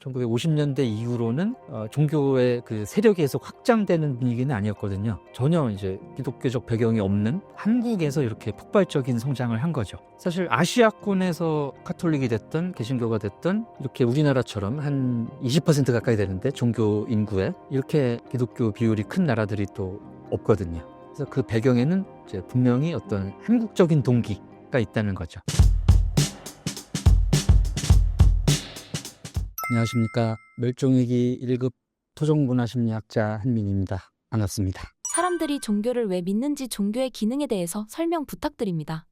1950년대 이후로는 종교의 그 세력이 계속 확장되는 분위기는 아니었거든요. 전혀 이제 기독교적 배경이 없는 한국에서 이렇게 폭발적인 성장을 한 거죠. 사실 아시아권에서 카톨릭이 됐든 개신교가 됐든 이렇게 우리나라처럼 한 20% 가까이 되는데 종교 인구에 이렇게 기독교 비율이 큰 나라들이 또 없거든요. 그래서 그 배경에는 이제 분명히 어떤 한국적인 동기가 있다는 거죠. 안녕하십니까. 멸종위기 1급 토종문화심리학자 한민입니다. 반갑습니다. 사람들이 종교를 왜 믿는지 종교의 기능에 대해서 설명 부탁드립니다.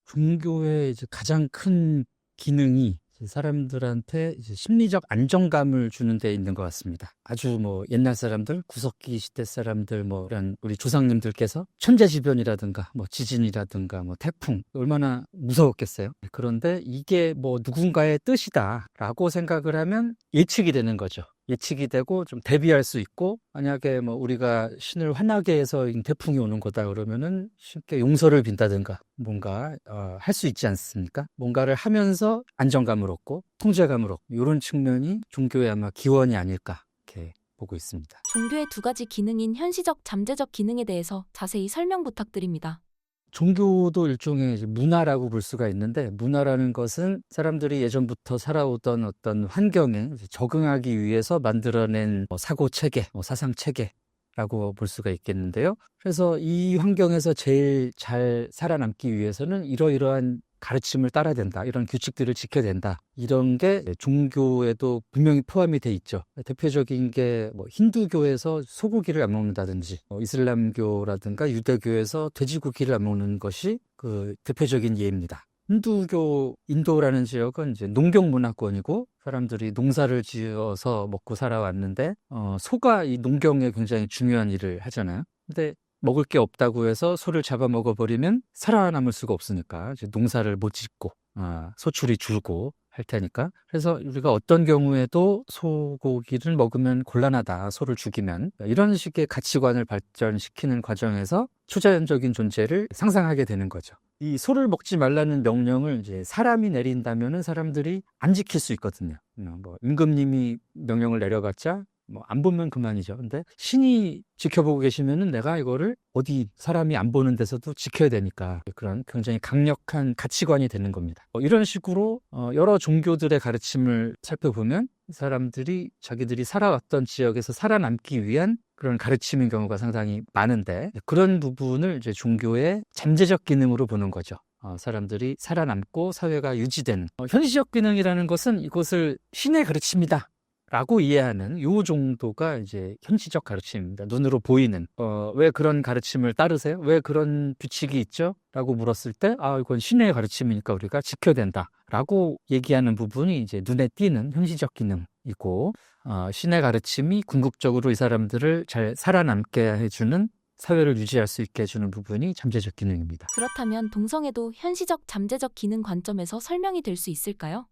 종교의 이제 가장 큰 기능이 사람들한테 이제 심리적 안정감을 주는 데 있는 것 같습니다. 아주 옛날 사람들, 구석기 시대 사람들, 이런 우리 조상님들께서 천재지변이라든가 지진이라든가 태풍 얼마나 무서웠겠어요. 그런데 이게 누군가의 뜻이다라고 생각을 하면 예측이 되는 거죠. 예측이 되고 좀 대비할 수 있고, 만약에 우리가 신을 화나게 해서 태풍이 오는 거다 그러면은 쉽게 용서를 빈다든가 뭔가 할 수 있지 않습니까? 뭔가를 하면서 안정감을 얻고 통제감을 얻고, 이런 측면이 종교의 아마 기원이 아닐까 이렇게 보고 있습니다. 종교의 두 가지 기능인 현시적, 잠재적 기능에 대해서 자세히 설명 부탁드립니다. 종교도 일종의 문화라고 볼 수가 있는데, 문화라는 것은 사람들이 예전부터 살아오던 어떤 환경에 적응하기 위해서 만들어낸 사고 체계, 사상 체계라고 볼 수가 있겠는데요. 그래서 이 환경에서 제일 잘 살아남기 위해서는 이러이러한 가르침을 따라야 된다, 이런 규칙들을 지켜야 된다, 이런 게 종교에도 분명히 포함이 돼 있죠. 대표적인 게 힌두교에서 소고기를 안 먹는다든지, 이슬람교라든가 유대교에서 돼지고기를 안 먹는 것이 그 대표적인 예입니다. 힌두교, 인도라는 지역은 이제 농경 문화권이고 사람들이 농사를 지어서 먹고 살아왔는데, 소가 이 농경에 굉장히 중요한 일을 하잖아요. 근데 먹을 게 없다고 해서 소를 잡아먹어버리면 살아남을 수가 없으니까 이제 농사를 못 짓고 소출이 줄고 할 테니까, 그래서 우리가 어떤 경우에도 소고기를 먹으면 곤란하다, 소를 죽이면, 이런 식의 가치관을 발전시키는 과정에서 초자연적인 존재를 상상하게 되는 거죠. 이 소를 먹지 말라는 명령을 이제 사람이 내린다면은 사람들이 안 지킬 수 있거든요. 임금님이 명령을 내려봤자 안 보면 그만이죠. 근데 신이 지켜보고 계시면은 내가 이거를 어디 사람이 안 보는 데서도 지켜야 되니까, 그런 굉장히 강력한 가치관이 되는 겁니다. 이런 식으로 여러 종교들의 가르침을 살펴보면 사람들이 자기들이 살아왔던 지역에서 살아남기 위한 그런 가르침인 경우가 상당히 많은데, 그런 부분을 이제 종교의 잠재적 기능으로 보는 거죠. 사람들이 살아남고 사회가 유지되는, 현시적 기능이라는 것은 이것을 신의 가르침이다 라고 이해하는 요 정도가 이제 현시적 가르침입니다. 눈으로 보이는. 왜 그런 가르침을 따르세요? 왜 그런 규칙이 있죠? 라고 물었을 때, 이건 신의 가르침이니까 우리가 지켜야 된다 라고 얘기하는 부분이 이제 눈에 띄는 현시적 기능이고, 신의 가르침이 궁극적으로 이 사람들을 잘 살아남게 해주는, 사회를 유지할 수 있게 해주는 부분이 잠재적 기능입니다. 그렇다면 동성애도 현시적, 잠재적 기능 관점에서 설명이 될 수 있을까요?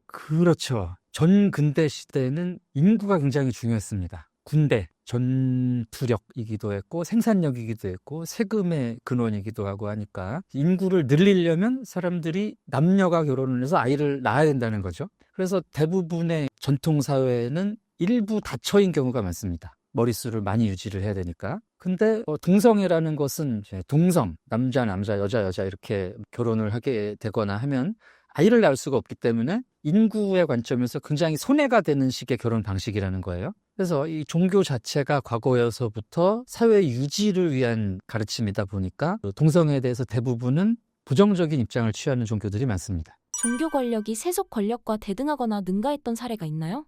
그렇죠. 전 근대 시대는 인구가 굉장히 중요했습니다. 군대, 전투력이기도 했고 생산력이기도 했고 세금의 근원이기도 하고 하니까, 인구를 늘리려면 사람들이 남녀가 결혼을 해서 아이를 낳아야 된다는 거죠. 그래서 대부분의 전통사회는 일부 다처인 경우가 많습니다. 머릿수를 많이 유지를 해야 되니까. 근데 동성애라는 것은 이제 동성, 남자, 여자 이렇게 결혼을 하게 되거나 하면 아이를 낳을 수가 없기 때문에 인구의 관점에서 굉장히 손해가 되는 식의 결혼 방식이라는 거예요. 그래서 이 종교 자체가 과거에서부터 사회 유지를 위한 가르침이다 보니까 동성애에 대해서 대부분은 부정적인 입장을 취하는 종교들이 많습니다. 종교 권력이 세속 권력과 대등하거나 능가했던 사례가 있나요?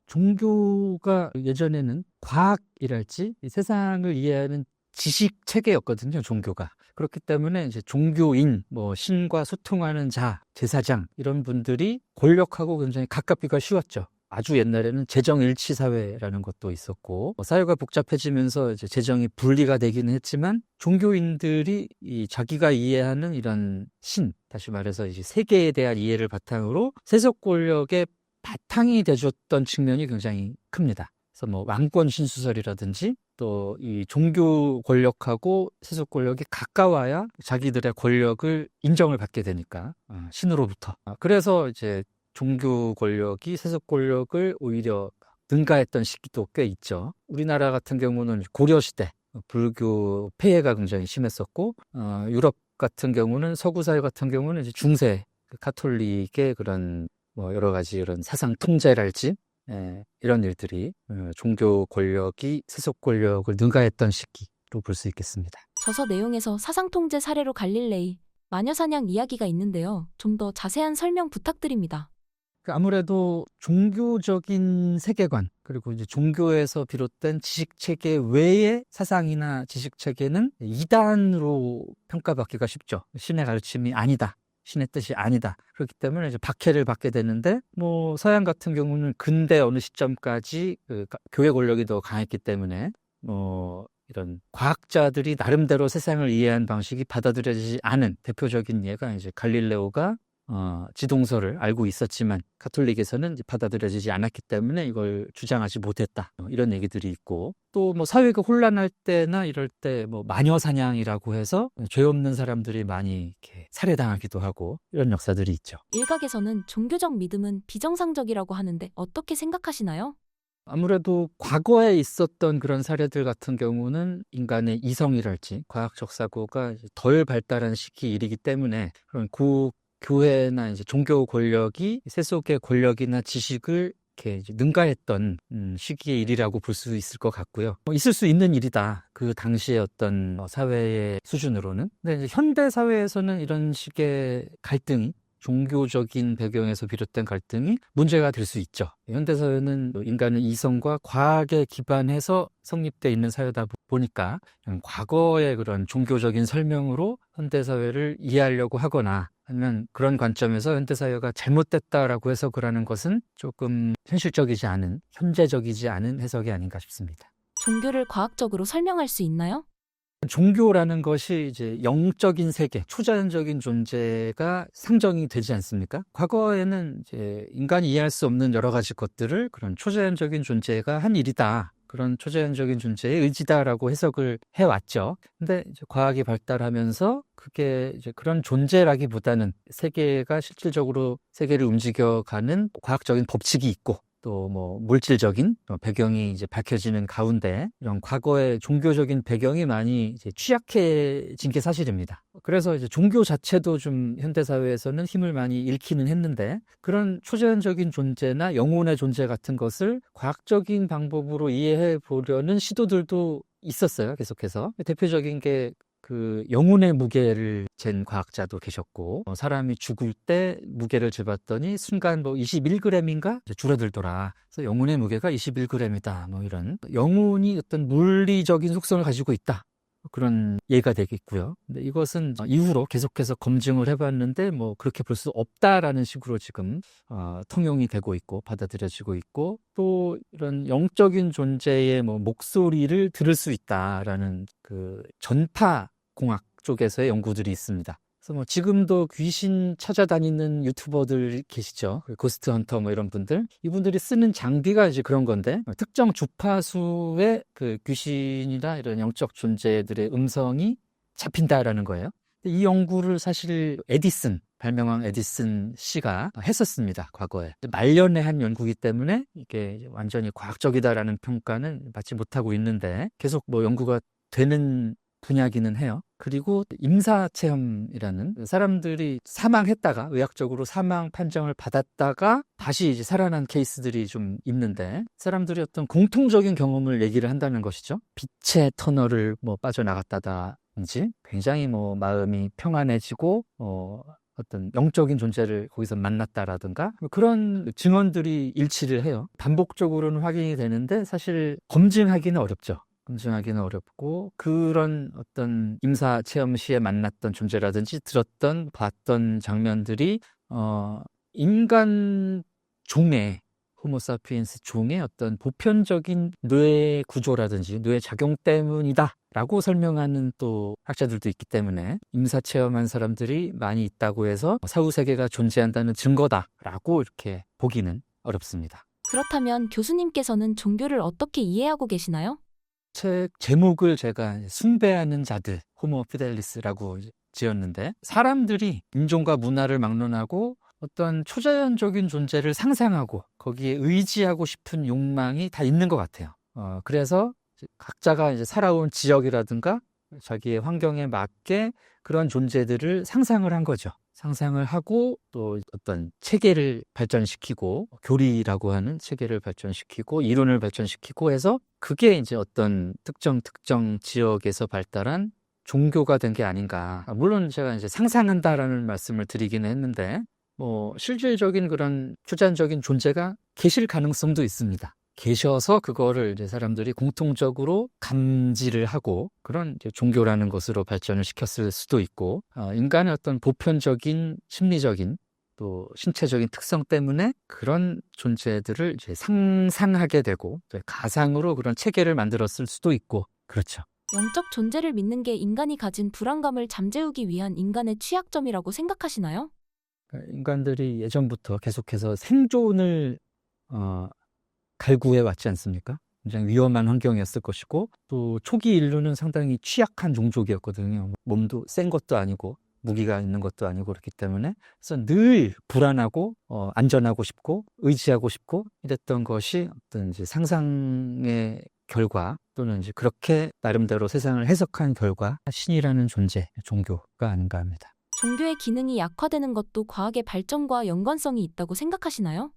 종교가 예전에는 과학이랄지 이 세상을 이해하는 지식 체계였거든요, 종교가. 그렇기 때문에 이제 종교인, 신과 소통하는 자, 제사장, 이런 분들이 권력하고 굉장히 가깝기가 쉬웠죠. 아주 옛날에는 재정일치 사회라는 것도 있었고, 사회가 복잡해지면서 이제 재정이 분리가 되기는 했지만, 종교인들이 자기가 이해하는 이런 신, 다시 말해서 이제 세계에 대한 이해를 바탕으로 세속 권력의 바탕이 되줬던 측면이 굉장히 큽니다. 그래서 왕권 신수설이라든지 또 이 종교 권력하고 세속 권력이 가까워야 자기들의 권력을 인정을 받게 되니까, 신으로부터. 그래서 이제 종교 권력이 세속 권력을 오히려 능가했던 시기도 꽤 있죠. 우리나라 같은 경우는 고려시대 불교 폐해가 굉장히 심했었고, 유럽 같은 경우는 서구 사회 같은 경우는 이제 중세 카톨릭의 그런 뭐 여러 가지 이런 사상 통제랄지 이런 일들이 종교 권력이 세속 권력을 능가했던 시기로 볼 수 있겠습니다. 저서 내용에서 사상통제 사례로 갈릴레이, 마녀사냥 이야기가 있는데요. 좀 더 자세한 설명 부탁드립니다. 아무래도 종교적인 세계관, 그리고 이제 종교에서 비롯된 지식체계 외의 사상이나 지식체계는 이단으로 평가받기가 쉽죠. 신의 가르침이 아니다. 신의 뜻이 아니다. 그렇기 때문에 이제 박해를 받게 되는데, 뭐 서양 같은 경우는 근대 어느 시점까지 교회 권력이 더 강했기 때문에 뭐 이런 과학자들이 나름대로 세상을 이해한 방식이 받아들여지지 않은 대표적인 예가 이제 갈릴레오가 지동설을 알고 있었지만 가톨릭에서는 이제 받아들여지지 않았기 때문에 이걸 주장하지 못했다. 이런 얘기들이 있고, 또 뭐 사회가 혼란할 때나 이럴 때 뭐 마녀 사냥이라고 해서 죄 없는 사람들이 많이 이렇게 살해당하기도 하고 이런 역사들이 있죠. 일각에서는 종교적 믿음은 비정상적이라고 하는데 어떻게 생각하시나요? 아무래도 과거에 있었던 그런 사례들 같은 경우는 인간의 이성이랄지 과학적 사고가 이제 덜 발달한 시기이기 때문에 그런 교회나 이제 종교 권력이 세속의 권력이나 지식을 이렇게 이제 능가했던 시기의 일이라고 볼 수 있을 것 같고요. 있을 수 있는 일이다. 그 당시의 어떤 사회의 수준으로는. 근데 이제 현대 사회에서는 이런 식의 갈등이 종교적인 배경에서 비롯된 갈등이 문제가 될 수 있죠. 현대사회는 인간의 이성과 과학에 기반해서 성립되어 있는 사회다 보니까 과거의 그런 종교적인 설명으로 현대사회를 이해하려고 하거나 아니면 그런 관점에서 현대사회가 잘못됐다라고 해석을 하는 것은 조금 현실적이지 않은, 현재적이지 않은 해석이 아닌가 싶습니다. 종교를 과학적으로 설명할 수 있나요? 종교라는 것이 이제 영적인 세계, 초자연적인 존재가 상정이 되지 않습니까? 과거에는 이제 인간이 이해할 수 없는 여러 가지 것들을 그런 초자연적인 존재가 한 일이다. 그런 초자연적인 존재의 의지다라고 해석을 해왔죠. 근데 이제 과학이 발달하면서 그게 이제 그런 존재라기보다는 세계가 실질적으로 세계를 움직여가는 과학적인 법칙이 있고 또 뭐 물질적인 배경이 이제 밝혀지는 가운데 이런 과거의 종교적인 배경이 많이 이제 취약해진 게 사실입니다. 그래서 이제 종교 자체도 좀 현대 사회에서는 힘을 많이 잃기는 했는데 그런 초자연적인 존재나 영혼의 존재 같은 것을 과학적인 방법으로 이해해 보려는 시도들도 있었어요. 계속해서 대표적인 게 그 영혼의 무게를 잰 과학자도 계셨고, 사람이 죽을 때 무게를 재봤더니 순간 뭐 21g인가 줄어들더라. 그래서 영혼의 무게가 21g이다. 뭐 이런 영혼이 어떤 물리적인 속성을 가지고 있다. 그런 예가 되겠고요. 근데 이것은 이후로 계속해서 검증을 해봤는데 뭐 그렇게 볼 수 없다라는 식으로 지금 통용이 되고 있고 받아들여지고 있고, 또 이런 영적인 존재의 뭐 목소리를 들을 수 있다라는 그 전파 공학 쪽에서의 연구들이 있습니다. 그래서 뭐 지금도 귀신 찾아다니는 유튜버들 계시죠. 고스트 헌터 뭐 이런 분들. 이분들이 쓰는 장비가 이제 그런 건데 특정 주파수의 그 귀신이나 이런 영적 존재들의 음성이 잡힌다라는 거예요. 이 연구를 사실 발명왕 에디슨 씨가 했었습니다. 과거에. 말년에 한 연구이기 때문에 이게 완전히 과학적이다라는 평가는 받지 못하고 있는데 계속 뭐 연구가 되는 분야기는 해요. 그리고 임사체험이라는 사람들이 사망했다가 의학적으로 사망 판정을 받았다가 다시 이제 살아난 케이스들이 좀 있는데 사람들이 어떤 공통적인 경험을 얘기를 한다는 것이죠. 빛의 터널을 뭐 빠져나갔다든지 굉장히 뭐 마음이 평안해지고 어떤 영적인 존재를 거기서 만났다라든가 그런 증언들이 일치를 해요. 반복적으로는 확인이 되는데 사실 검증하기는 어렵죠. 검증하기는 어렵고 그런 어떤 임사 체험 시에 만났던 존재라든지 들었던 봤던 장면들이 인간 종의 호모사피엔스 종의 어떤 보편적인 뇌 구조라든지 뇌 작용 때문이다라고 설명하는 또 학자들도 있기 때문에 임사 체험한 사람들이 많이 있다고 해서 사후 세계가 존재한다는 증거다라고 이렇게 보기는 어렵습니다. 그렇다면 교수님께서는 종교를 어떻게 이해하고 계시나요? 책 제목을 제가 숭배하는 자들, 호모 피델리스라고 지었는데 사람들이 인종과 문화를 막론하고 어떤 초자연적인 존재를 상상하고 거기에 의지하고 싶은 욕망이 다 있는 것 같아요. 그래서 각자가 이제 살아온 지역이라든가 자기의 환경에 맞게 그런 존재들을 상상을 한 거죠. 상상을 하고 또 어떤 체계를 발전시키고 교리라고 하는 체계를 발전시키고 이론을 발전시키고 해서 그게 이제 어떤 특정 지역에서 발달한 종교가 된 게 아닌가. 물론 제가 이제 상상한다라는 말씀을 드리기는 했는데 실질적인 그런 초자연적인 존재가 계실 가능성도 있습니다. 계셔서 그거를 이제 사람들이 공통적으로 감지를 하고 그런 이제 종교라는 것으로 발전을 시켰을 수도 있고, 인간의 어떤 보편적인 심리적인 또 신체적인 특성 때문에 그런 존재들을 이제 상상하게 되고 가상으로 그런 체계를 만들었을 수도 있고, 그렇죠. 영적 존재를 믿는 게 인간이 가진 불안감을 잠재우기 위한 인간의 취약점이라고 생각하시나요? 인간들이 예전부터 계속해서 생존을 갈구해 왔지 않습니까? 굉장히 위험한 환경이었을 것이고 또 초기 인류는 상당히 취약한 종족이었거든요. 몸도 센 것도 아니고 무기가 있는 것도 아니고 그렇기 때문에 그래서 늘 불안하고 안전하고 싶고 의지하고 싶고 이랬던 것이 어떤 이제 상상의 결과 또는 이제 그렇게 나름대로 세상을 해석한 결과 신이라는 존재, 종교가 아닌가 합니다. 종교의 기능이 약화되는 것도 과학의 발전과 연관성이 있다고 생각하시나요?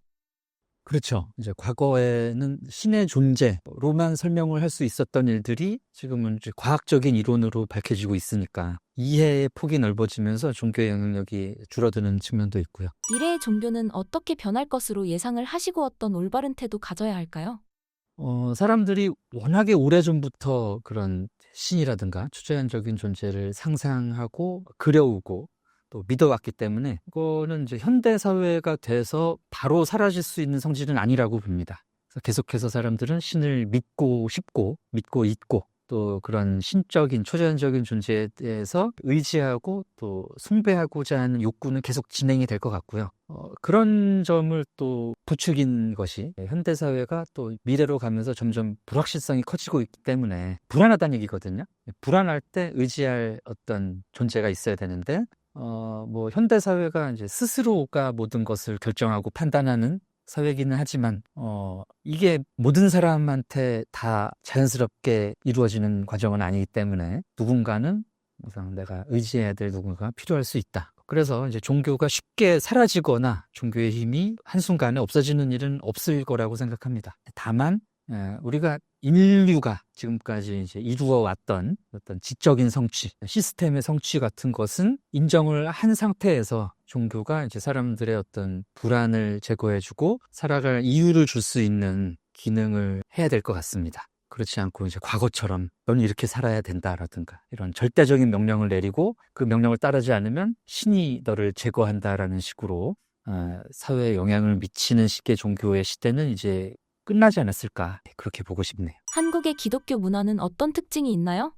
그렇죠. 이제 과거에는 신의 존재로만 설명을 할 수 있었던 일들이 지금은 이제 과학적인 이론으로 밝혀지고 있으니까 이해의 폭이 넓어지면서 종교의 영향력이 줄어드는 측면도 있고요. 미래의 종교는 어떻게 변할 것으로 예상을 하시고 어떤 올바른 태도 가져야 할까요? 사람들이 워낙에 오래전부터 그런 신이라든가 초자연적인 존재를 상상하고 그려오고 또 믿어왔기 때문에 그거는 이제 현대 사회가 돼서 바로 사라질 수 있는 성질은 아니라고 봅니다. 그래서 계속해서 사람들은 신을 믿고 싶고 믿고 있고 또 그런 신적인 초자연적인 존재에 대해서 의지하고 또 숭배하고자 하는 욕구는 계속 진행이 될 것 같고요. 그런 점을 또 부추긴 것이 현대 사회가 또 미래로 가면서 점점 불확실성이 커지고 있기 때문에 불안하다는 얘기거든요. 불안할 때 의지할 어떤 존재가 있어야 되는데 현대 사회가 이제 스스로가 모든 것을 결정하고 판단하는 사회기는 하지만 이게 모든 사람한테 다 자연스럽게 이루어지는 과정은 아니기 때문에 누군가는 항상 내가 의지해야 될 누군가가 필요할 수 있다. 그래서 이제 종교가 쉽게 사라지거나 종교의 힘이 한순간에 없어지는 일은 없을 거라고 생각합니다. 다만 우리가 인류가 지금까지 이제 이루어 왔던 어떤 지적인 성취, 시스템의 성취 같은 것은 인정을 한 상태에서 종교가 이제 사람들의 어떤 불안을 제거해주고 살아갈 이유를 줄 수 있는 기능을 해야 될 것 같습니다. 그렇지 않고 이제 과거처럼 너는 이렇게 살아야 된다라든가 이런 절대적인 명령을 내리고 그 명령을 따르지 않으면 신이 너를 제거한다라는 식으로 사회에 영향을 미치는 식의 종교의 시대는 이제 끝나지 않았을까 그렇게 보고 싶네요. 한국의 기독교 문화는 어떤 특징이 있나요?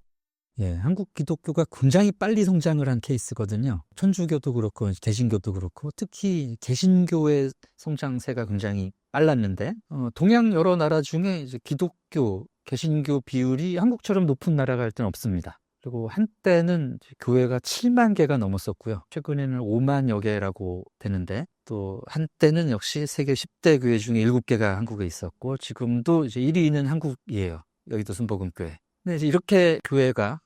예, 한국 기독교가 굉장히 빨리 성장을 한 케이스거든요. 천주교도 그렇고 개신교도 그렇고 특히 개신교의 성장세가 굉장히 빨랐는데 동양 여러 나라 중에 이제 기독교, 개신교 비율이 한국처럼 높은 나라가 일단 없습니다. 그리고 한때는 교회가 7만 개가 넘었었고요. 최근에는 5만여 개라고 되는데 또 한때는 역시 세계 10대 교회 중에 7개가 한국에 있었고 지금도 이제 1위는 한국이에요. 여의도 순복음교회. 근데 이제 이렇게 교회가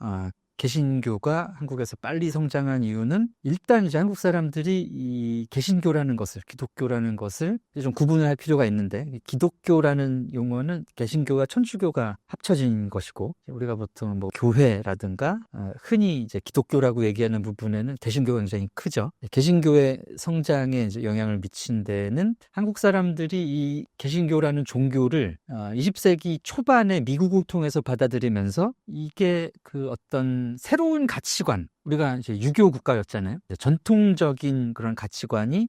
개신교가 한국에서 빨리 성장한 이유는 일단 이제 한국 사람들이 이 개신교라는 것을 기독교라는 것을 이제 좀 구분을 할 필요가 있는데 기독교라는 용어는 개신교와 천주교가 합쳐진 것이고 우리가 보통 뭐 교회라든가 흔히 이제 기독교라고 얘기하는 부분에는 개신교가 굉장히 크죠. 개신교의 성장에 이제 영향을 미친 데는 한국 사람들이 이 개신교라는 종교를 20세기 초반에 미국을 통해서 받아들이면서 이게 그 어떤 새로운 가치관, 우리가 이제 유교 국가였잖아요. 전통적인 그런 가치관이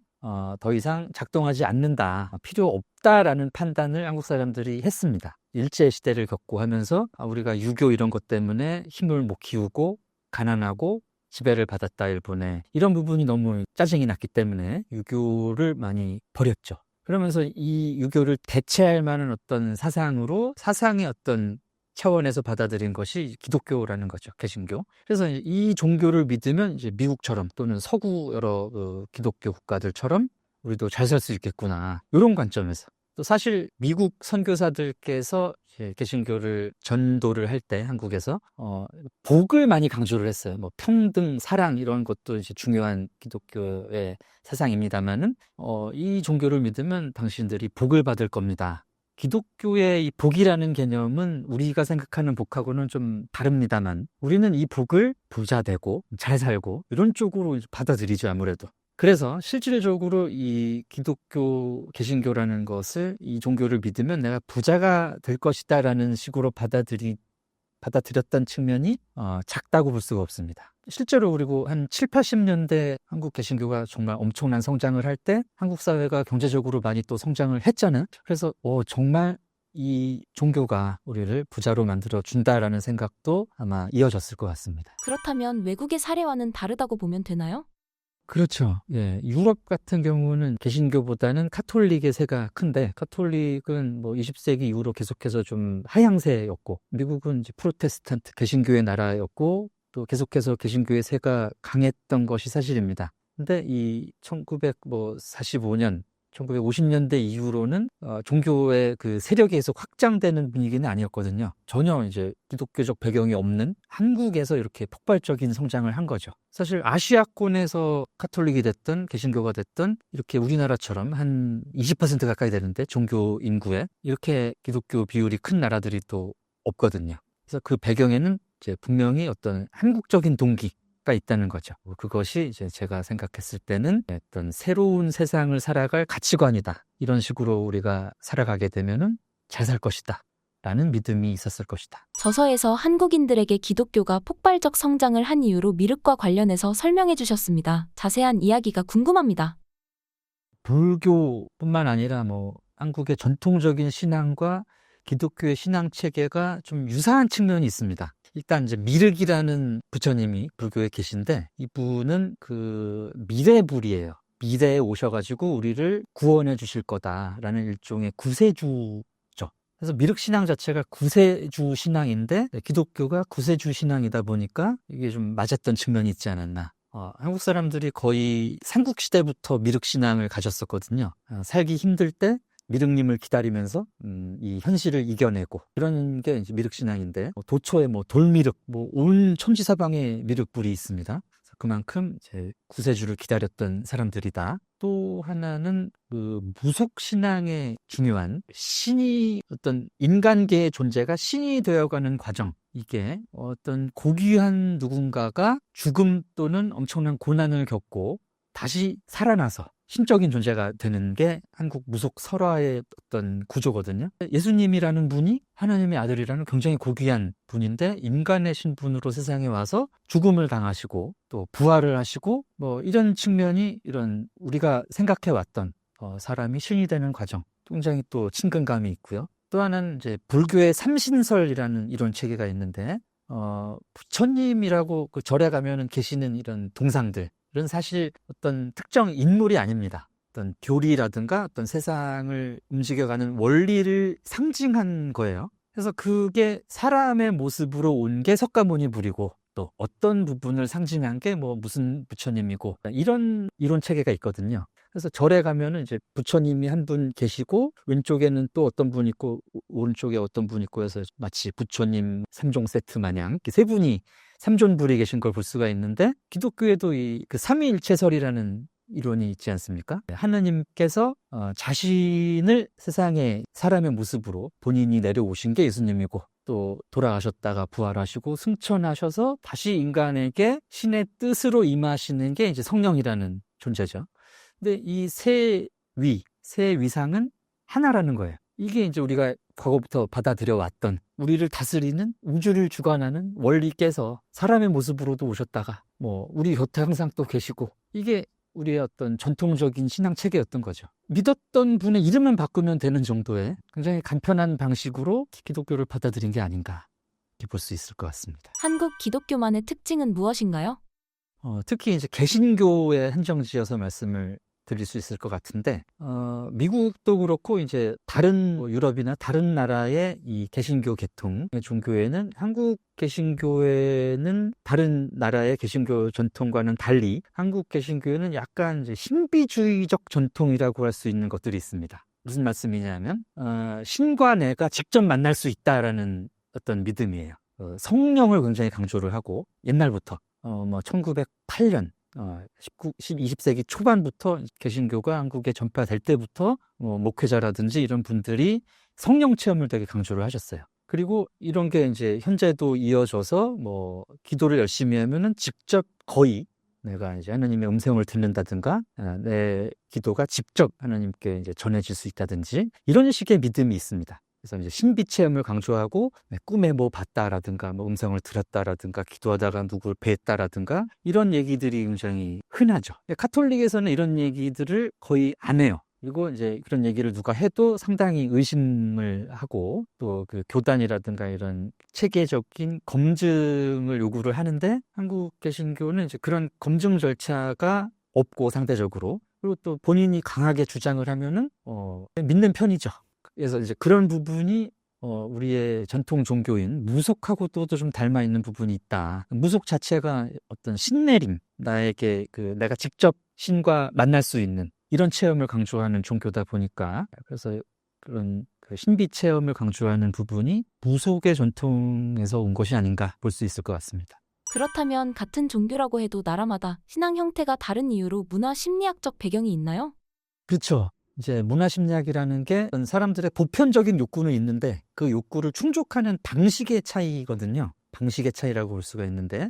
더 이상 작동하지 않는다, 필요 없다라는 판단을 한국 사람들이 했습니다. 일제 시대를 겪고 하면서 우리가 유교 이런 것 때문에 힘을 못 키우고 가난하고 지배를 받았다 일본에 이런 부분이 너무 짜증이 났기 때문에 유교를 많이 버렸죠. 그러면서 이 유교를 대체할 만한 어떤 사상으로 사상의 어떤 차원에서 받아들인 것이 기독교라는 거죠. 개신교. 그래서 이 종교를 믿으면 이제 미국처럼 또는 서구 여러 기독교 국가들처럼 우리도 잘 살 수 있겠구나. 이런 관점에서. 또 사실 미국 선교사들께서 이제 개신교를 전도를 할 때 한국에서 복을 많이 강조를 했어요. 뭐 평등, 사랑 이런 것도 이제 중요한 기독교의 사상입니다만은 이 종교를 믿으면 당신들이 복을 받을 겁니다. 기독교의 이 복이라는 개념은 우리가 생각하는 복하고는 좀 다릅니다만 우리는 이 복을 부자 되고 잘 살고 이런 쪽으로 이제 받아들이죠, 아무래도. 그래서 실질적으로 이 기독교, 개신교라는 것을 이 종교를 믿으면 내가 부자가 될 것이다라는 식으로 받아들였던 측면이 작다고 볼 수가 없습니다. 실제로 그리고 한 7, 80년대 한국 개신교가 정말 엄청난 성장을 할 때 한국 사회가 경제적으로 많이 또 성장을 했잖아요. 그래서 정말 이 종교가 우리를 부자로 만들어 준다라는 생각도 아마 이어졌을 것 같습니다. 그렇다면 외국의 사례와는 다르다고 보면 되나요? 그렇죠. 예, 유럽 같은 경우는 개신교보다는 카톨릭의 세가 큰데 카톨릭은 뭐 20세기 이후로 계속해서 좀 하향세였고 미국은 이제 프로테스탄트 개신교의 나라였고 또 계속해서 개신교의 세가 강했던 것이 사실입니다. 근데 이 1945년 1950년대 이후로는 종교의 그 세력이 계속 확장되는 분위기는 아니었거든요. 전혀 이제 기독교적 배경이 없는 한국에서 이렇게 폭발적인 성장을 한 거죠. 사실 아시아권에서 카톨릭이 됐든 개신교가 됐든 이렇게 우리나라처럼 한 20% 가까이 되는데 종교 인구에 이렇게 기독교 비율이 큰 나라들이 또 없거든요. 그래서 그 배경에는 이제 분명히 어떤 한국적인 동기가 있다는 거죠. 그것이 이제 제가 생각했을 때는 어떤 새로운 세상을 살아갈 가치관이다. 이런 식으로 우리가 살아가게 되면은 잘 살 것이다. 라는 믿음이 있었을 것이다. 저서에서 한국인들에게 기독교가 폭발적 성장을 한 이유로 미륵과 관련해서 설명해 주셨습니다. 자세한 이야기가 궁금합니다. 불교뿐만 아니라 뭐 한국의 전통적인 신앙과 기독교의 신앙 체계가 좀 유사한 측면이 있습니다. 일단 이제 미륵이라는 부처님이 불교에 계신데 이분은 그 미래불이에요. 미래에 오셔가지고 우리를 구원해 주실 거다라는 일종의 구세주죠. 그래서 미륵 신앙 자체가 구세주 신앙인데 기독교가 구세주 신앙이다 보니까 이게 좀 맞았던 측면이 있지 않았나. 한국 사람들이 거의 삼국시대부터 미륵 신앙을 가졌었거든요. 살기 힘들 때 미륵님을 기다리면서 이 현실을 이겨내고 이런 게 이제 미륵신앙인데 도초에 뭐 돌미륵 뭐 온 천지사방에 미륵불이 있습니다. 그만큼 이제 구세주를 기다렸던 사람들이다. 또 하나는 그 무속신앙의 중요한 신이 어떤 인간계의 존재가 신이 되어가는 과정 이게 어떤 고귀한 누군가가 죽음 또는 엄청난 고난을 겪고 다시 살아나서 신적인 존재가 되는 게 한국 무속 설화의 어떤 구조거든요. 예수님이라는 분이 하나님의 아들이라는 굉장히 고귀한 분인데 인간의 신분으로 세상에 와서 죽음을 당하시고 또 부활을 하시고 뭐 이런 측면이 이런 우리가 생각해왔던 사람이 신이 되는 과정 굉장히 또 친근감이 있고요. 또 하나는 이제 불교의 삼신설이라는 이론 체계가 있는데 부처님이라고 그 절에 가면은 계시는 이런 동상들 은 사실 어떤 특정 인물이 아닙니다. 어떤 교리라든가 어떤 세상을 움직여가는 원리를 상징한 거예요. 그래서 그게 사람의 모습으로 온 게 석가모니불이고 또 어떤 부분을 상징한 게 뭐 무슨 부처님이고 이런 이론 체계가 있거든요. 그래서 절에 가면은 이제 부처님이 한 분 계시고 왼쪽에는 또 어떤 분 있고 오른쪽에 어떤 분 있고 해서 마치 부처님 3종 세트 마냥 이렇게 세 분이 삼존불이 계신 걸 볼 수가 있는데 기독교에도 이 그 삼위일체설이라는 이론이 있지 않습니까? 하느님께서 자신을 세상에 사람의 모습으로 본인이 내려오신 게 예수님이고 또 돌아가셨다가 부활하시고 승천하셔서 다시 인간에게 신의 뜻으로 임하시는 게 이제 성령이라는 존재죠. 근데 이 세 위상은 하나라는 거예요. 이게 이제 우리가 과거부터 받아들여 왔던 우리를 다스리는 우주를 주관하는 원리께서 사람의 모습으로도 오셨다가 뭐 우리 곁에 항상 또 계시고 이게 우리의 어떤 전통적인 신앙 체계였던 거죠. 믿었던 분의 이름만 바꾸면 되는 정도의 굉장히 간편한 방식으로 기독교를 받아들인 게 아닌가 이렇게 볼 수 있을 것 같습니다. 한국 기독교만의 특징은 무엇인가요? 특히 이제 개신교에 한정지어서 말씀을 드릴 수 있을 것 같은데, 미국도 그렇고 이제 다른 유럽이나 다른 나라의 이 개신교 계통의 종교에는, 한국 개신교회는 다른 나라의 개신교 전통과는 달리 한국 개신교회는 약간 이제 신비주의적 전통이라고 할 수 있는 것들이 있습니다. 무슨 말씀이냐면, 신과 내가 직접 만날 수 있다라는 어떤 믿음이에요. 성령을 굉장히 강조를 하고, 옛날부터 1908년 20세기 초반부터 개신교가 한국에 전파될 때부터 목회자라든지 이런 분들이 성령 체험을 되게 강조를 하셨어요. 그리고 이런 게 이제 현재도 이어져서 기도를 열심히 하면은 직접 거의 내가 이제 하나님의 음성을 듣는다든가, 내 기도가 직접 하나님께 이제 전해질 수 있다든지, 이런 식의 믿음이 있습니다. 그래서 이제 신비 체험을 강조하고, 꿈에 봤다라든가, 음성을 들었다라든가, 기도하다가 누구를 뵀다라든가, 이런 얘기들이 굉장히 흔하죠. 카톨릭에서는 이런 얘기들을 거의 안 해요. 그리고 이제 그런 얘기를 누가 해도 상당히 의심을 하고, 또 그 교단이라든가 이런 체계적인 검증을 요구를 하는데, 한국 개신교는 이제 그런 검증 절차가 없고, 상대적으로. 그리고 또 본인이 강하게 주장을 하면은 믿는 편이죠. 그래서 이제 그런 부분이 우리의 전통 종교인 무속하고도 좀 닮아 있는 부분이 있다. 무속 자체가 어떤 신내림, 나에게 내가 직접 신과 만날 수 있는 이런 체험을 강조하는 종교다 보니까, 그래서 그런 신비 체험을 강조하는 부분이 무속의 전통에서 온 것이 아닌가 볼 수 있을 것 같습니다. 그렇다면 같은 종교라고 해도 나라마다 신앙 형태가 다른 이유로 문화 심리학적 배경이 있나요? 그렇죠. 이제 문화심리학이라는 게 사람들의 보편적인 욕구는 있는데, 그 욕구를 충족하는 방식의 차이거든요. 방식의 차이라고 볼 수가 있는데,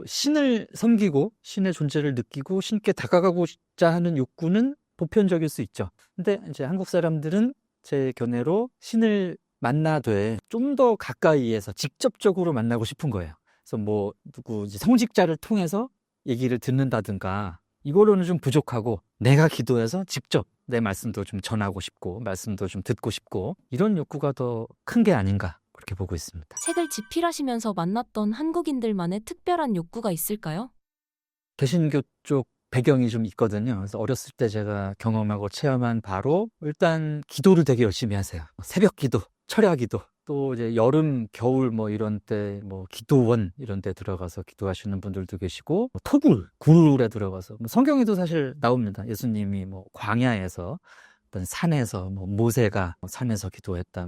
신을 섬기고 신의 존재를 느끼고 신께 다가가고자 하는 욕구는 보편적일 수 있죠. 근데 이제 한국 사람들은 제 견해로 신을 만나되 좀 더 가까이에서 직접적으로 만나고 싶은 거예요. 그래서 누구 이제 성직자를 통해서 얘기를 듣는다든가, 이거로는 좀 부족하고, 내가 기도해서 직접 내 말씀도 좀 전하고 싶고, 말씀도 좀 듣고 싶고, 이런 욕구가 더 큰 게 아닌가, 그렇게 보고 있습니다. 책을 집필하시면서 만났던 한국인들만의 특별한 욕구가 있을까요? 개신교 쪽 배경이 좀 있거든요. 그래서 어렸을 때 제가 경험하고 체험한 바로, 일단 기도를 되게 열심히 하세요. 새벽 기도, 철야 기도, 또 이제 여름, 겨울 이런 때 기도원 이런 데 들어가서 기도하시는 분들도 계시고, 굴에 들어가서 성경에도 사실 나옵니다. 예수님이 광야에서, 어떤 산에서 모세가 산에서 기도했다,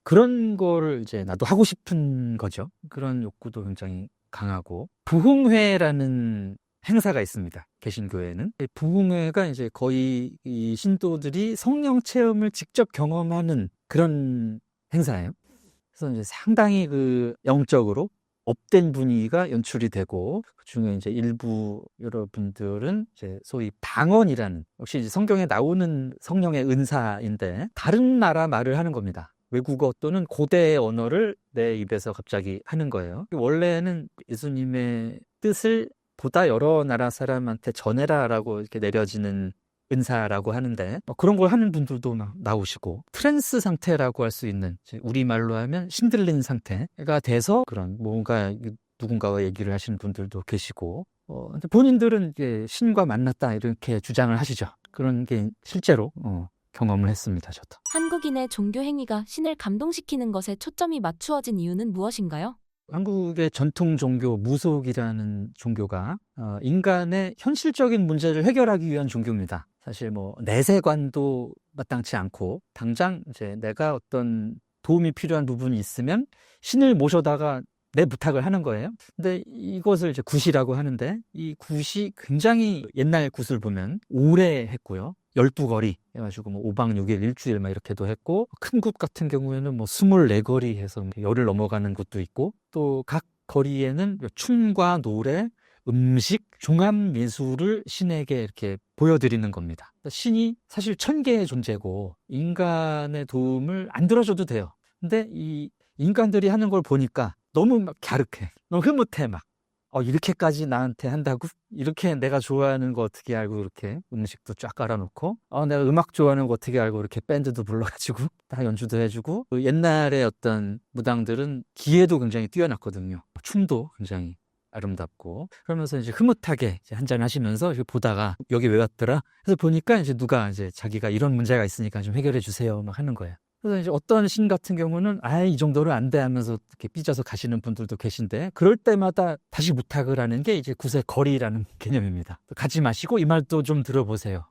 그런 거를 이제 나도 하고 싶은 거죠. 그런 욕구도 굉장히 강하고, 부흥회라는 행사가 있습니다. 개신교회는. 부흥회가 이제 거의 이 신도들이 성령 체험을 직접 경험하는 그런 행사예요. 그래서 이제 상당히 영적으로 업된 분위기가 연출이 되고, 그중에 이제 일부 여러분들은 이제 소위 방언이라는, 역시 이제 성경에 나오는 성령의 은사인데, 다른 나라 말을 하는 겁니다. 외국어 또는 고대의 언어를 내 입에서 갑자기 하는 거예요. 원래는 예수님의 뜻을 보다 여러 나라 사람한테 전해라라고 이렇게 내려지는 은사라고 하는데, 그런 걸 하는 분들도 나오시고, 트랜스 상태라고 할 수 있는, 우리말로 하면 신들린 상태가 돼서 그런 뭔가 누군가와 얘기를 하시는 분들도 계시고, 근데 본인들은 이제 신과 만났다 이렇게 주장을 하시죠. 그런 게 실제로 경험을 했습니다, 저도. 한국인의 종교 행위가 신을 감동시키는 것에 초점이 맞추어진 이유는 무엇인가요? 한국의 전통 종교 무속이라는 종교가 인간의 현실적인 문제를 해결하기 위한 종교입니다. 사실 내세관도 마땅치 않고, 당장 이제 내가 어떤 도움이 필요한 부분이 있으면 신을 모셔다가 내 부탁을 하는 거예요. 근데 이것을 이제 굿이라고 하는데, 이 굿이 굉장히 옛날 굿을 보면 오래 했고요. 12거리 해가지고 5박 6일 일주일 이렇게도 했고, 큰 굿 같은 경우에는 24거리 해서 열을 넘어가는 곳도 있고, 또 각 거리에는 춤과 노래, 음식, 종합 예술을 신에게 이렇게 보여드리는 겁니다. 신이 사실 천개의 존재고 인간의 도움을 안 들어줘도 돼요. 근데 이 인간들이 하는 걸 보니까 너무 갸륵해, 너무 흐뭇해. 이렇게까지 나한테 한다고? 이렇게 내가 좋아하는 거 어떻게 알고, 이렇게 음식도 쫙 깔아놓고, 내가 음악 좋아하는 거 어떻게 알고, 이렇게 밴드도 불러가지고 다 연주도 해주고. 옛날에 어떤 무당들은 기회도 굉장히 뛰어났거든요. 춤도 굉장히 아름답고 그러면서 이제 흐뭇하게 이제 한잔 하시면서 이렇게 보다가 여기 왜 왔더라? 그래서 보니까 이제 누가 이제 자기가 이런 문제가 있으니까 좀 해결해 주세요 막 하는 거예요. 그래서 이제 어떤 신 같은 경우는 이 정도는 안 돼 하면서 이렇게 삐져서 가시는 분들도 계신데 그럴 때마다 다시 부탁을 하는 게 이제 구세 거리라는 개념입니다. 가지 마시고 이 말도 좀 들어보세요.